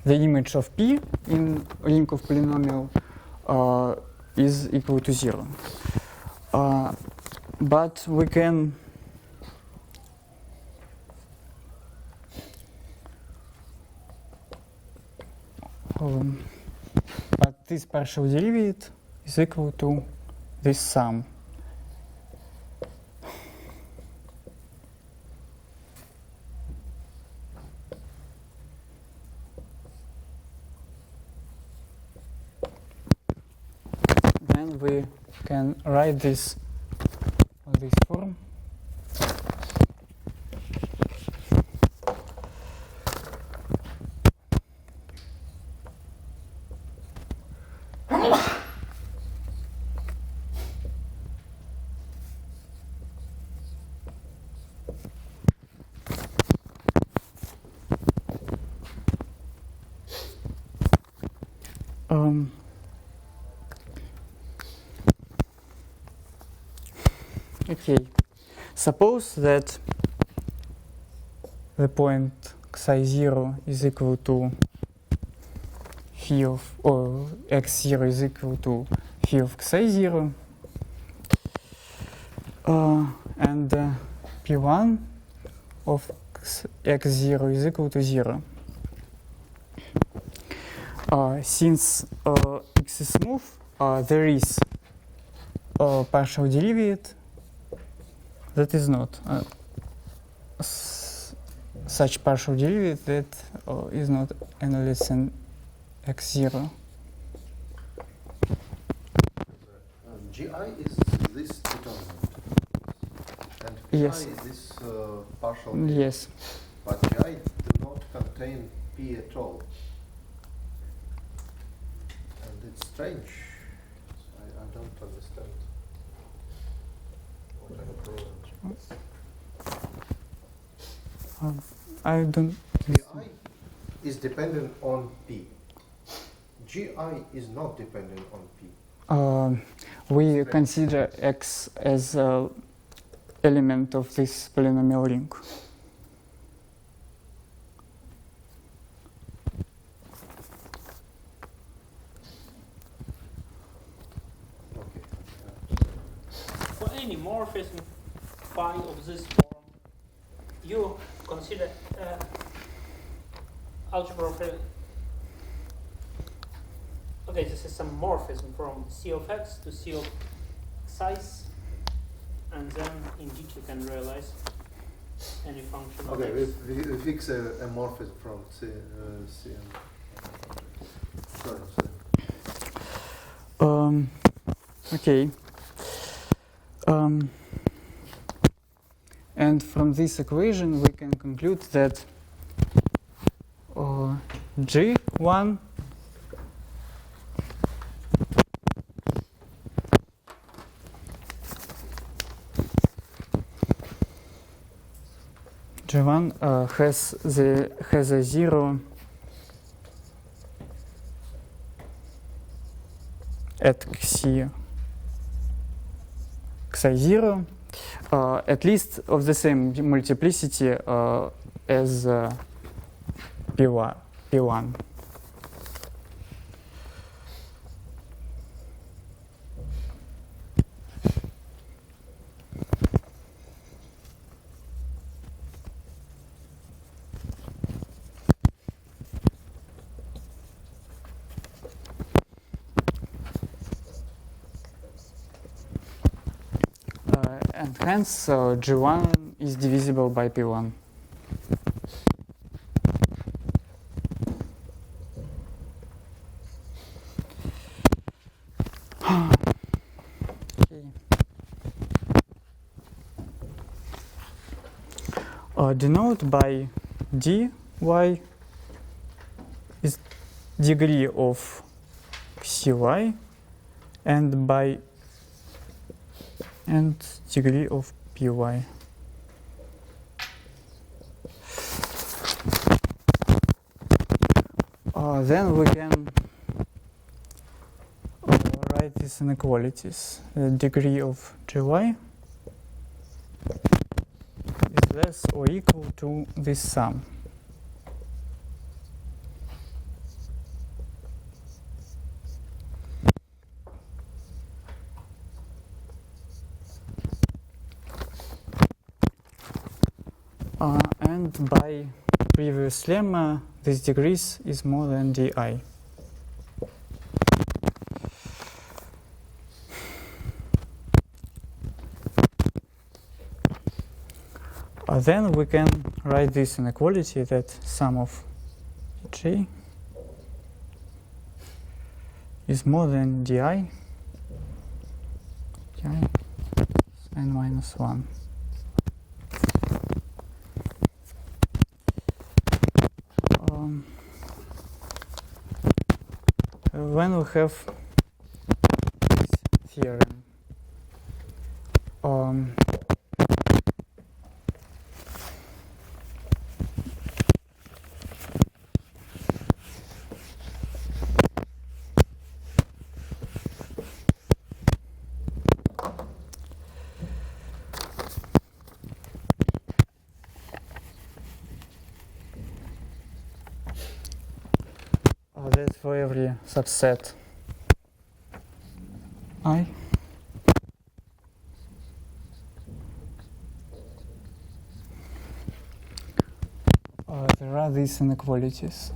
Speaker 2: the image of p in ring of polynomial is equal to 0. But we can but this partial derivative is equal to this sum. Then we can write this on this form. Okay, suppose that the point xi0 is equal to phi of, or x0 is equal to phi of xi0, and p1 of x0 is equal to 0. Since x is smooth, there is a partial derivative that is not such partial derivative that is not any less than x0.
Speaker 4: GI is this determinant, and PI
Speaker 2: Yes.
Speaker 4: is this partial.
Speaker 2: Yes.
Speaker 4: But GI do not contain P at all. And it's strange. I don't understand what I'm proving.
Speaker 2: I don't.
Speaker 4: PI is dependent on P. GI is not dependent on P.
Speaker 2: We consider x as an element of this polynomial ring.
Speaker 4: Okay.
Speaker 3: For any morphism phi of this form, you consider algebra of okay, this is some morphism from C of x to C of size, and then indeed you can realize any function of
Speaker 4: Okay,
Speaker 3: x.
Speaker 4: we fix a morphism from C. Sorry.
Speaker 2: Okay. And from this equation we can conclude that G1 has a zero at xi0, at least of the same multiplicity as P1. And hence G1 is divisible by P1. Denote by dy is degree of cy and by degree of py. Then we can write these inequalities. The degree of gy is less or equal to this sum. And by previous lemma, this degrees is more than di. Then we can write this inequality that sum of g is more than di n minus 1. When we have this theorem, that for every subset I there are these inequalities.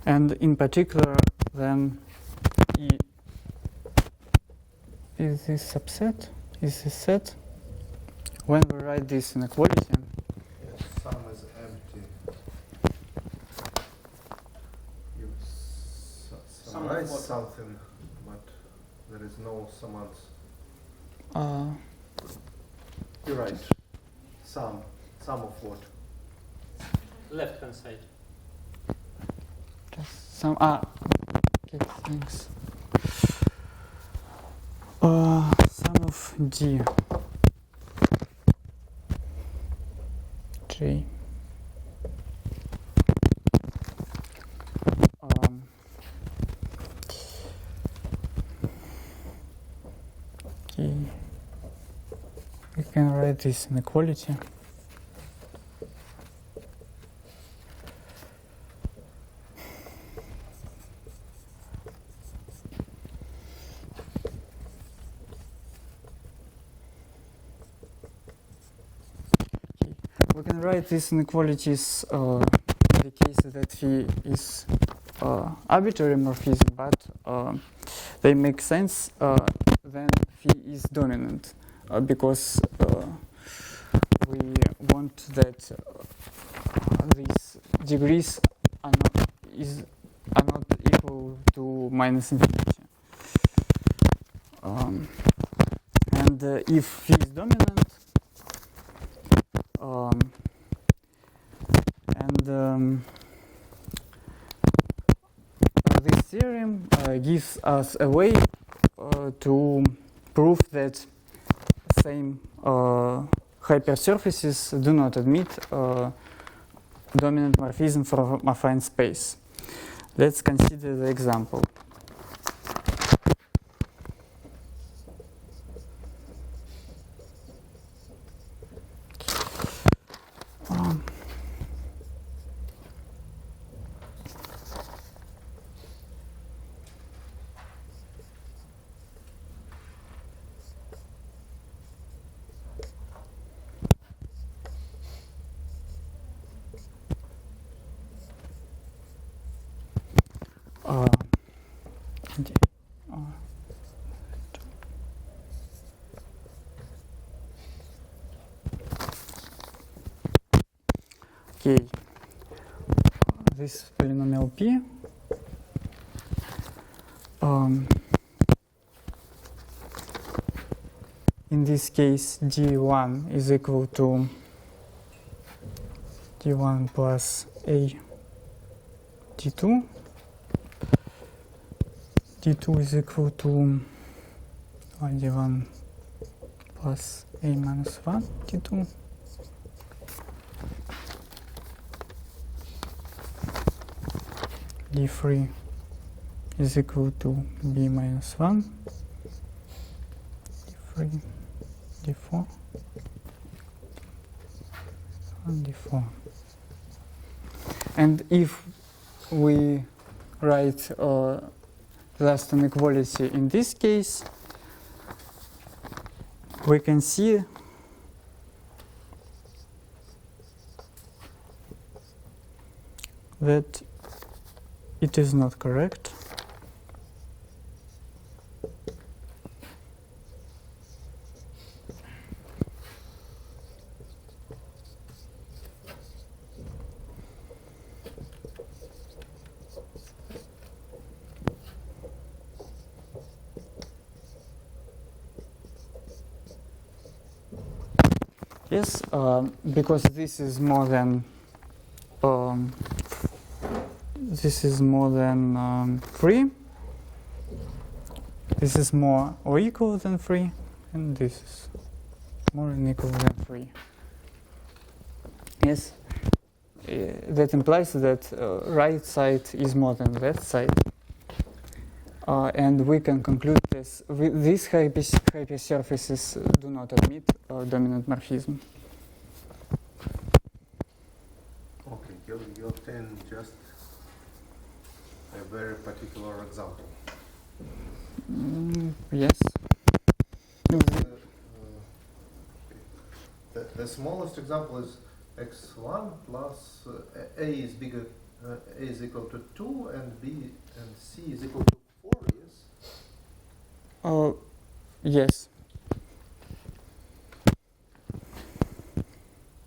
Speaker 2: And in particular, then is this subset? Is this set? When we write this inequality,
Speaker 4: Yes, sum is empty. You summarize something, but there is no summons. You're right. Sum of what?
Speaker 6: Left hand side.
Speaker 2: just some okay, thanks. Sum of D J. Okay, we can write this inequality. We can write these inequalities in the case that phi is arbitrary morphism, but they make sense when phi is dominant, because we want that these degrees are not equal to minus infinity. And if phi is dominant, this theorem gives us a way to prove that same hypersurfaces do not admit dominant morphism from affine space. Let's consider the example. Okay, this polynomial P in this case D1 is equal to D1 plus A D2. D2 is equal to D1 plus A minus 1 D2. D3 is equal to B minus 1, D3, D4, and D4. And if we write the last inequality in this case, we can see that it is not correct. Yes, because this is more than 3. This is more or equal than 3, and this is more and equal than 3. Yes, that implies that right side is more than left side, and we can conclude this. These hypersurfaces do not admit dominant morphism.
Speaker 4: Okay, you obtain just a very particular example.
Speaker 2: Yes.
Speaker 4: The smallest example is x1 plus a is bigger, a is equal to 2 and b and c is equal to 4, yes?
Speaker 2: Yes.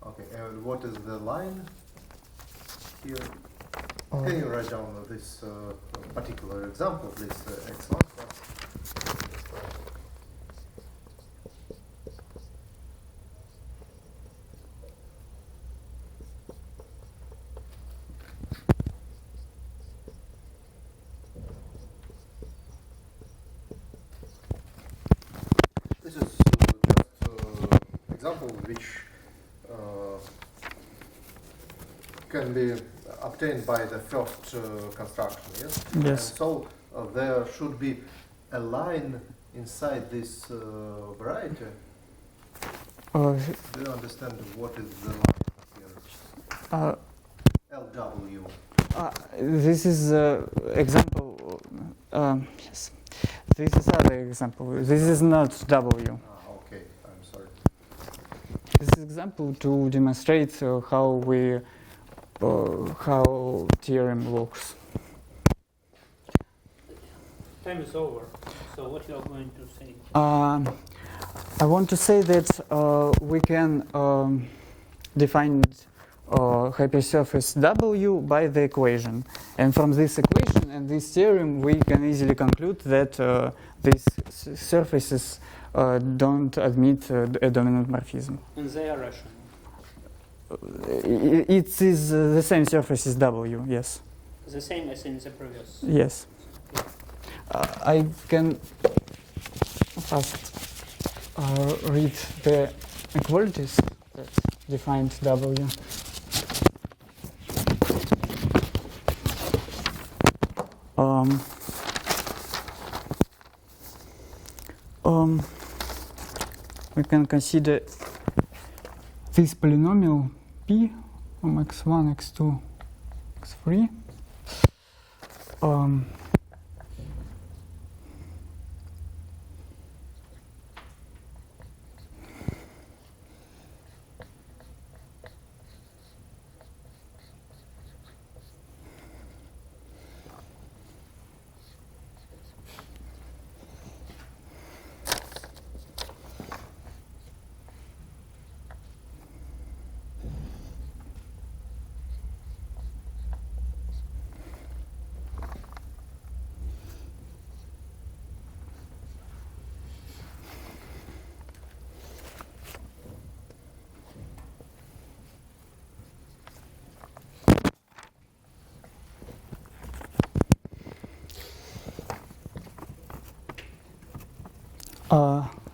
Speaker 4: Okay, and what is the line here? Can you write down this particular example, please? X1 plus. This is just example which can be obtained by the first construction, yes?
Speaker 2: Yes.
Speaker 4: And so there should be a line inside this variety. Do you understand what is the line here? LW.
Speaker 2: This is example. Yes. This is other example. This is not W.
Speaker 4: Okay, I'm sorry.
Speaker 2: This is example to demonstrate how theorem works.
Speaker 3: Time is over. So what you are going to say?
Speaker 2: I want to say that we can define hypersurface W by the equation, and from this equation and this theorem we can easily conclude that these surfaces don't admit a dominant morphism.
Speaker 3: And they are rational.
Speaker 2: It is the same surface as W, yes.
Speaker 3: The same as in the previous.
Speaker 2: Yes. I can first read the equalities that defined W. We can consider this polynomial P from x1, x2, x3.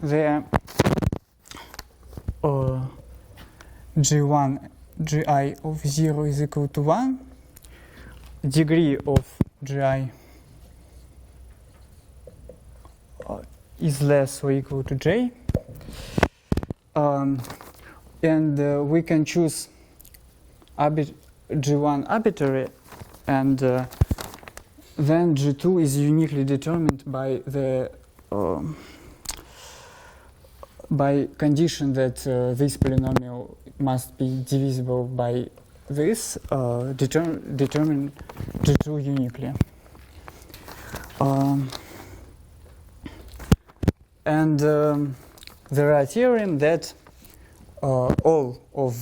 Speaker 2: The G1, Gi of 0 is equal to 1, degree of Gi is less or equal to J, and we can choose G1 arbitrary, and then G2 is uniquely determined by the by condition that this polynomial must be divisible by this, determine G2 uniquely. And there are theorems that all of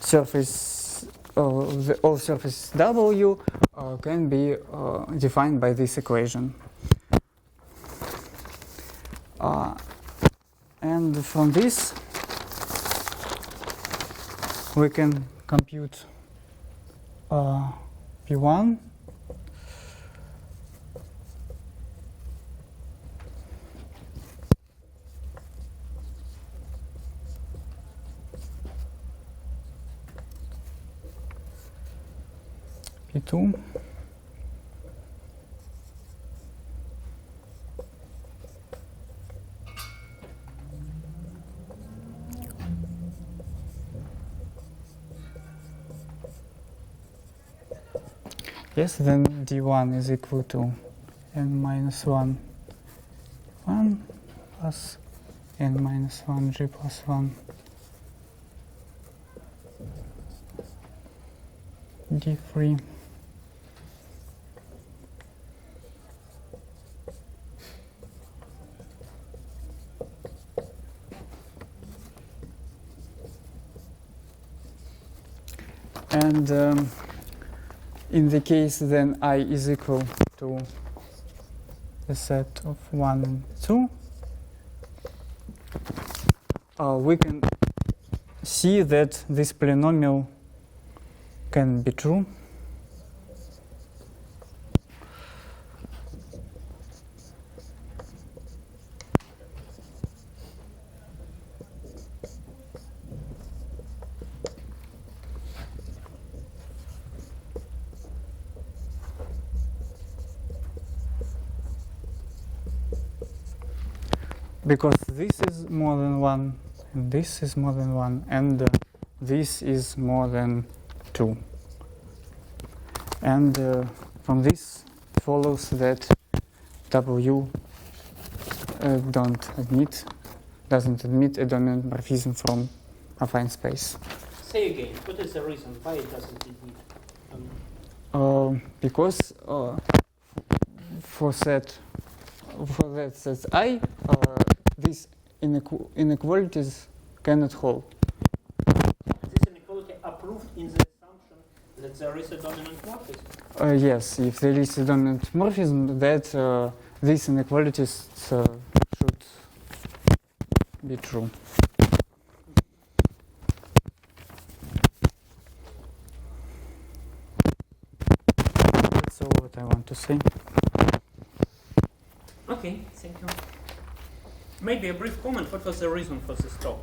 Speaker 2: surface all surface W can be defined by this equation. And from this we can compute P1 P2 Yes, then D1 is equal to n minus 1 1 plus n minus 1 G plus 1 D3. And in the case then I is equal to the set of 1 and 2, we can see that this polynomial can be true. Because this is more than 1, and this is more than 1, and this is more than 2. And from this follows that W doesn't admit a dominant morphism from affine space.
Speaker 6: Say again, what is the reason why it doesn't admit?
Speaker 2: Because for that set I, these inequalities cannot hold.
Speaker 6: This inequality approved in the assumption that there is a dominant morphism.
Speaker 2: Yes, if there is a dominant morphism, that these inequalities should be true. That's all what I want to say.
Speaker 3: Okay, thank you. Maybe a brief comment. What was the reason for this talk?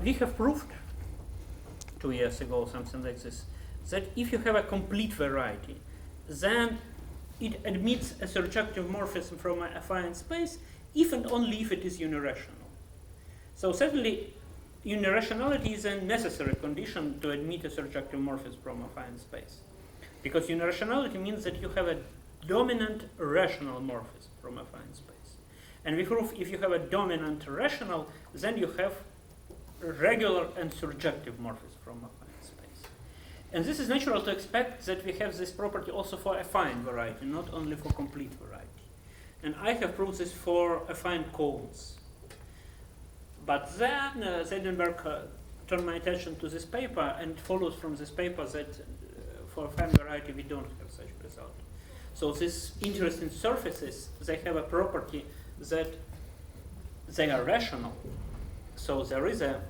Speaker 3: We have proved 2 years ago, something like this, that if you have a complete variety, then it admits a surjective morphism from an affine space if and only if it is unirational. So certainly, unirationality is a necessary condition to admit a surjective morphism from a affine space. Because unirationality means that you have a dominant rational morphism from a affine space. And we prove if you have a dominant rational, then you have regular and surjective morphism from a affine space. And this is natural to expect that we have this property also for affine variety, not only for complete variety. And I have proved this for affine cones. But then Zeidenberg turned my attention to this paper, and it follows from this paper that for affine variety we don't have such result. So these interesting surfaces, they have a property that they are rational. So there is a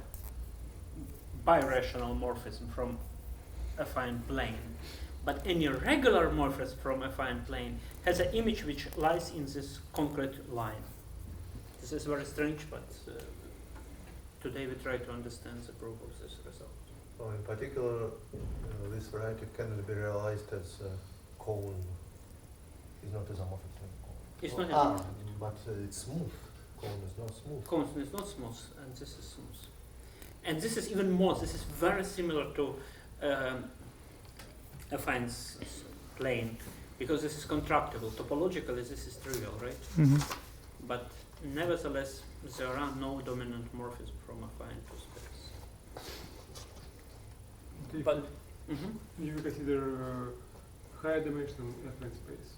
Speaker 3: birational morphism from affine plane. But any regular morphism from affine plane has an image which lies in this concrete line. This is very strange, but today we try to understand the proof of this result.
Speaker 4: So in particular, this variety cannot be realized as a cone. It's not isomorphic.
Speaker 3: It's not isomorphic.
Speaker 4: But it's smooth. Cone is not smooth.
Speaker 3: Cone is not smooth, and this is smooth. And this is even more. This is very similar to affine plane, because this is contractible. Topologically, this is trivial, right?
Speaker 2: Mm-hmm.
Speaker 3: But nevertheless, there are no dominant morphisms from affine to space.
Speaker 5: Okay,
Speaker 3: But
Speaker 5: if you consider higher dimensional affine space.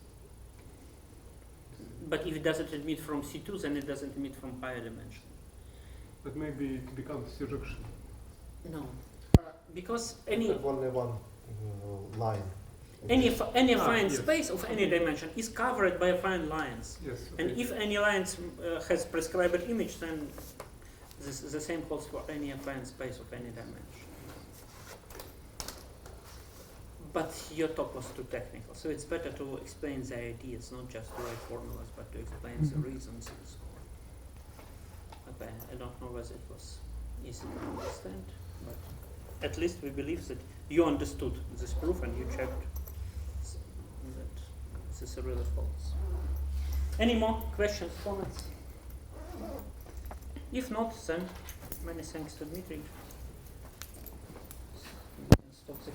Speaker 3: But if it doesn't admit from C2, then it doesn't admit from higher dimension.
Speaker 5: But maybe it becomes surjection.
Speaker 3: No, because any
Speaker 4: You have only one line.
Speaker 3: any affine
Speaker 5: yes.
Speaker 3: space of any dimension is covered by affine lines.
Speaker 5: Yes.
Speaker 3: And if any lines has prescribed image, then the same holds for any affine space of any dimension. But your talk was too technical, so it's better to explain the ideas, not just to write formulas, but to explain the reasons and so on. Okay, I don't know whether it was easy to understand, but at least we believe that you understood this proof and you checked that this really holds. Any more questions, comments? If not, then many thanks to Dmitry. We can stop the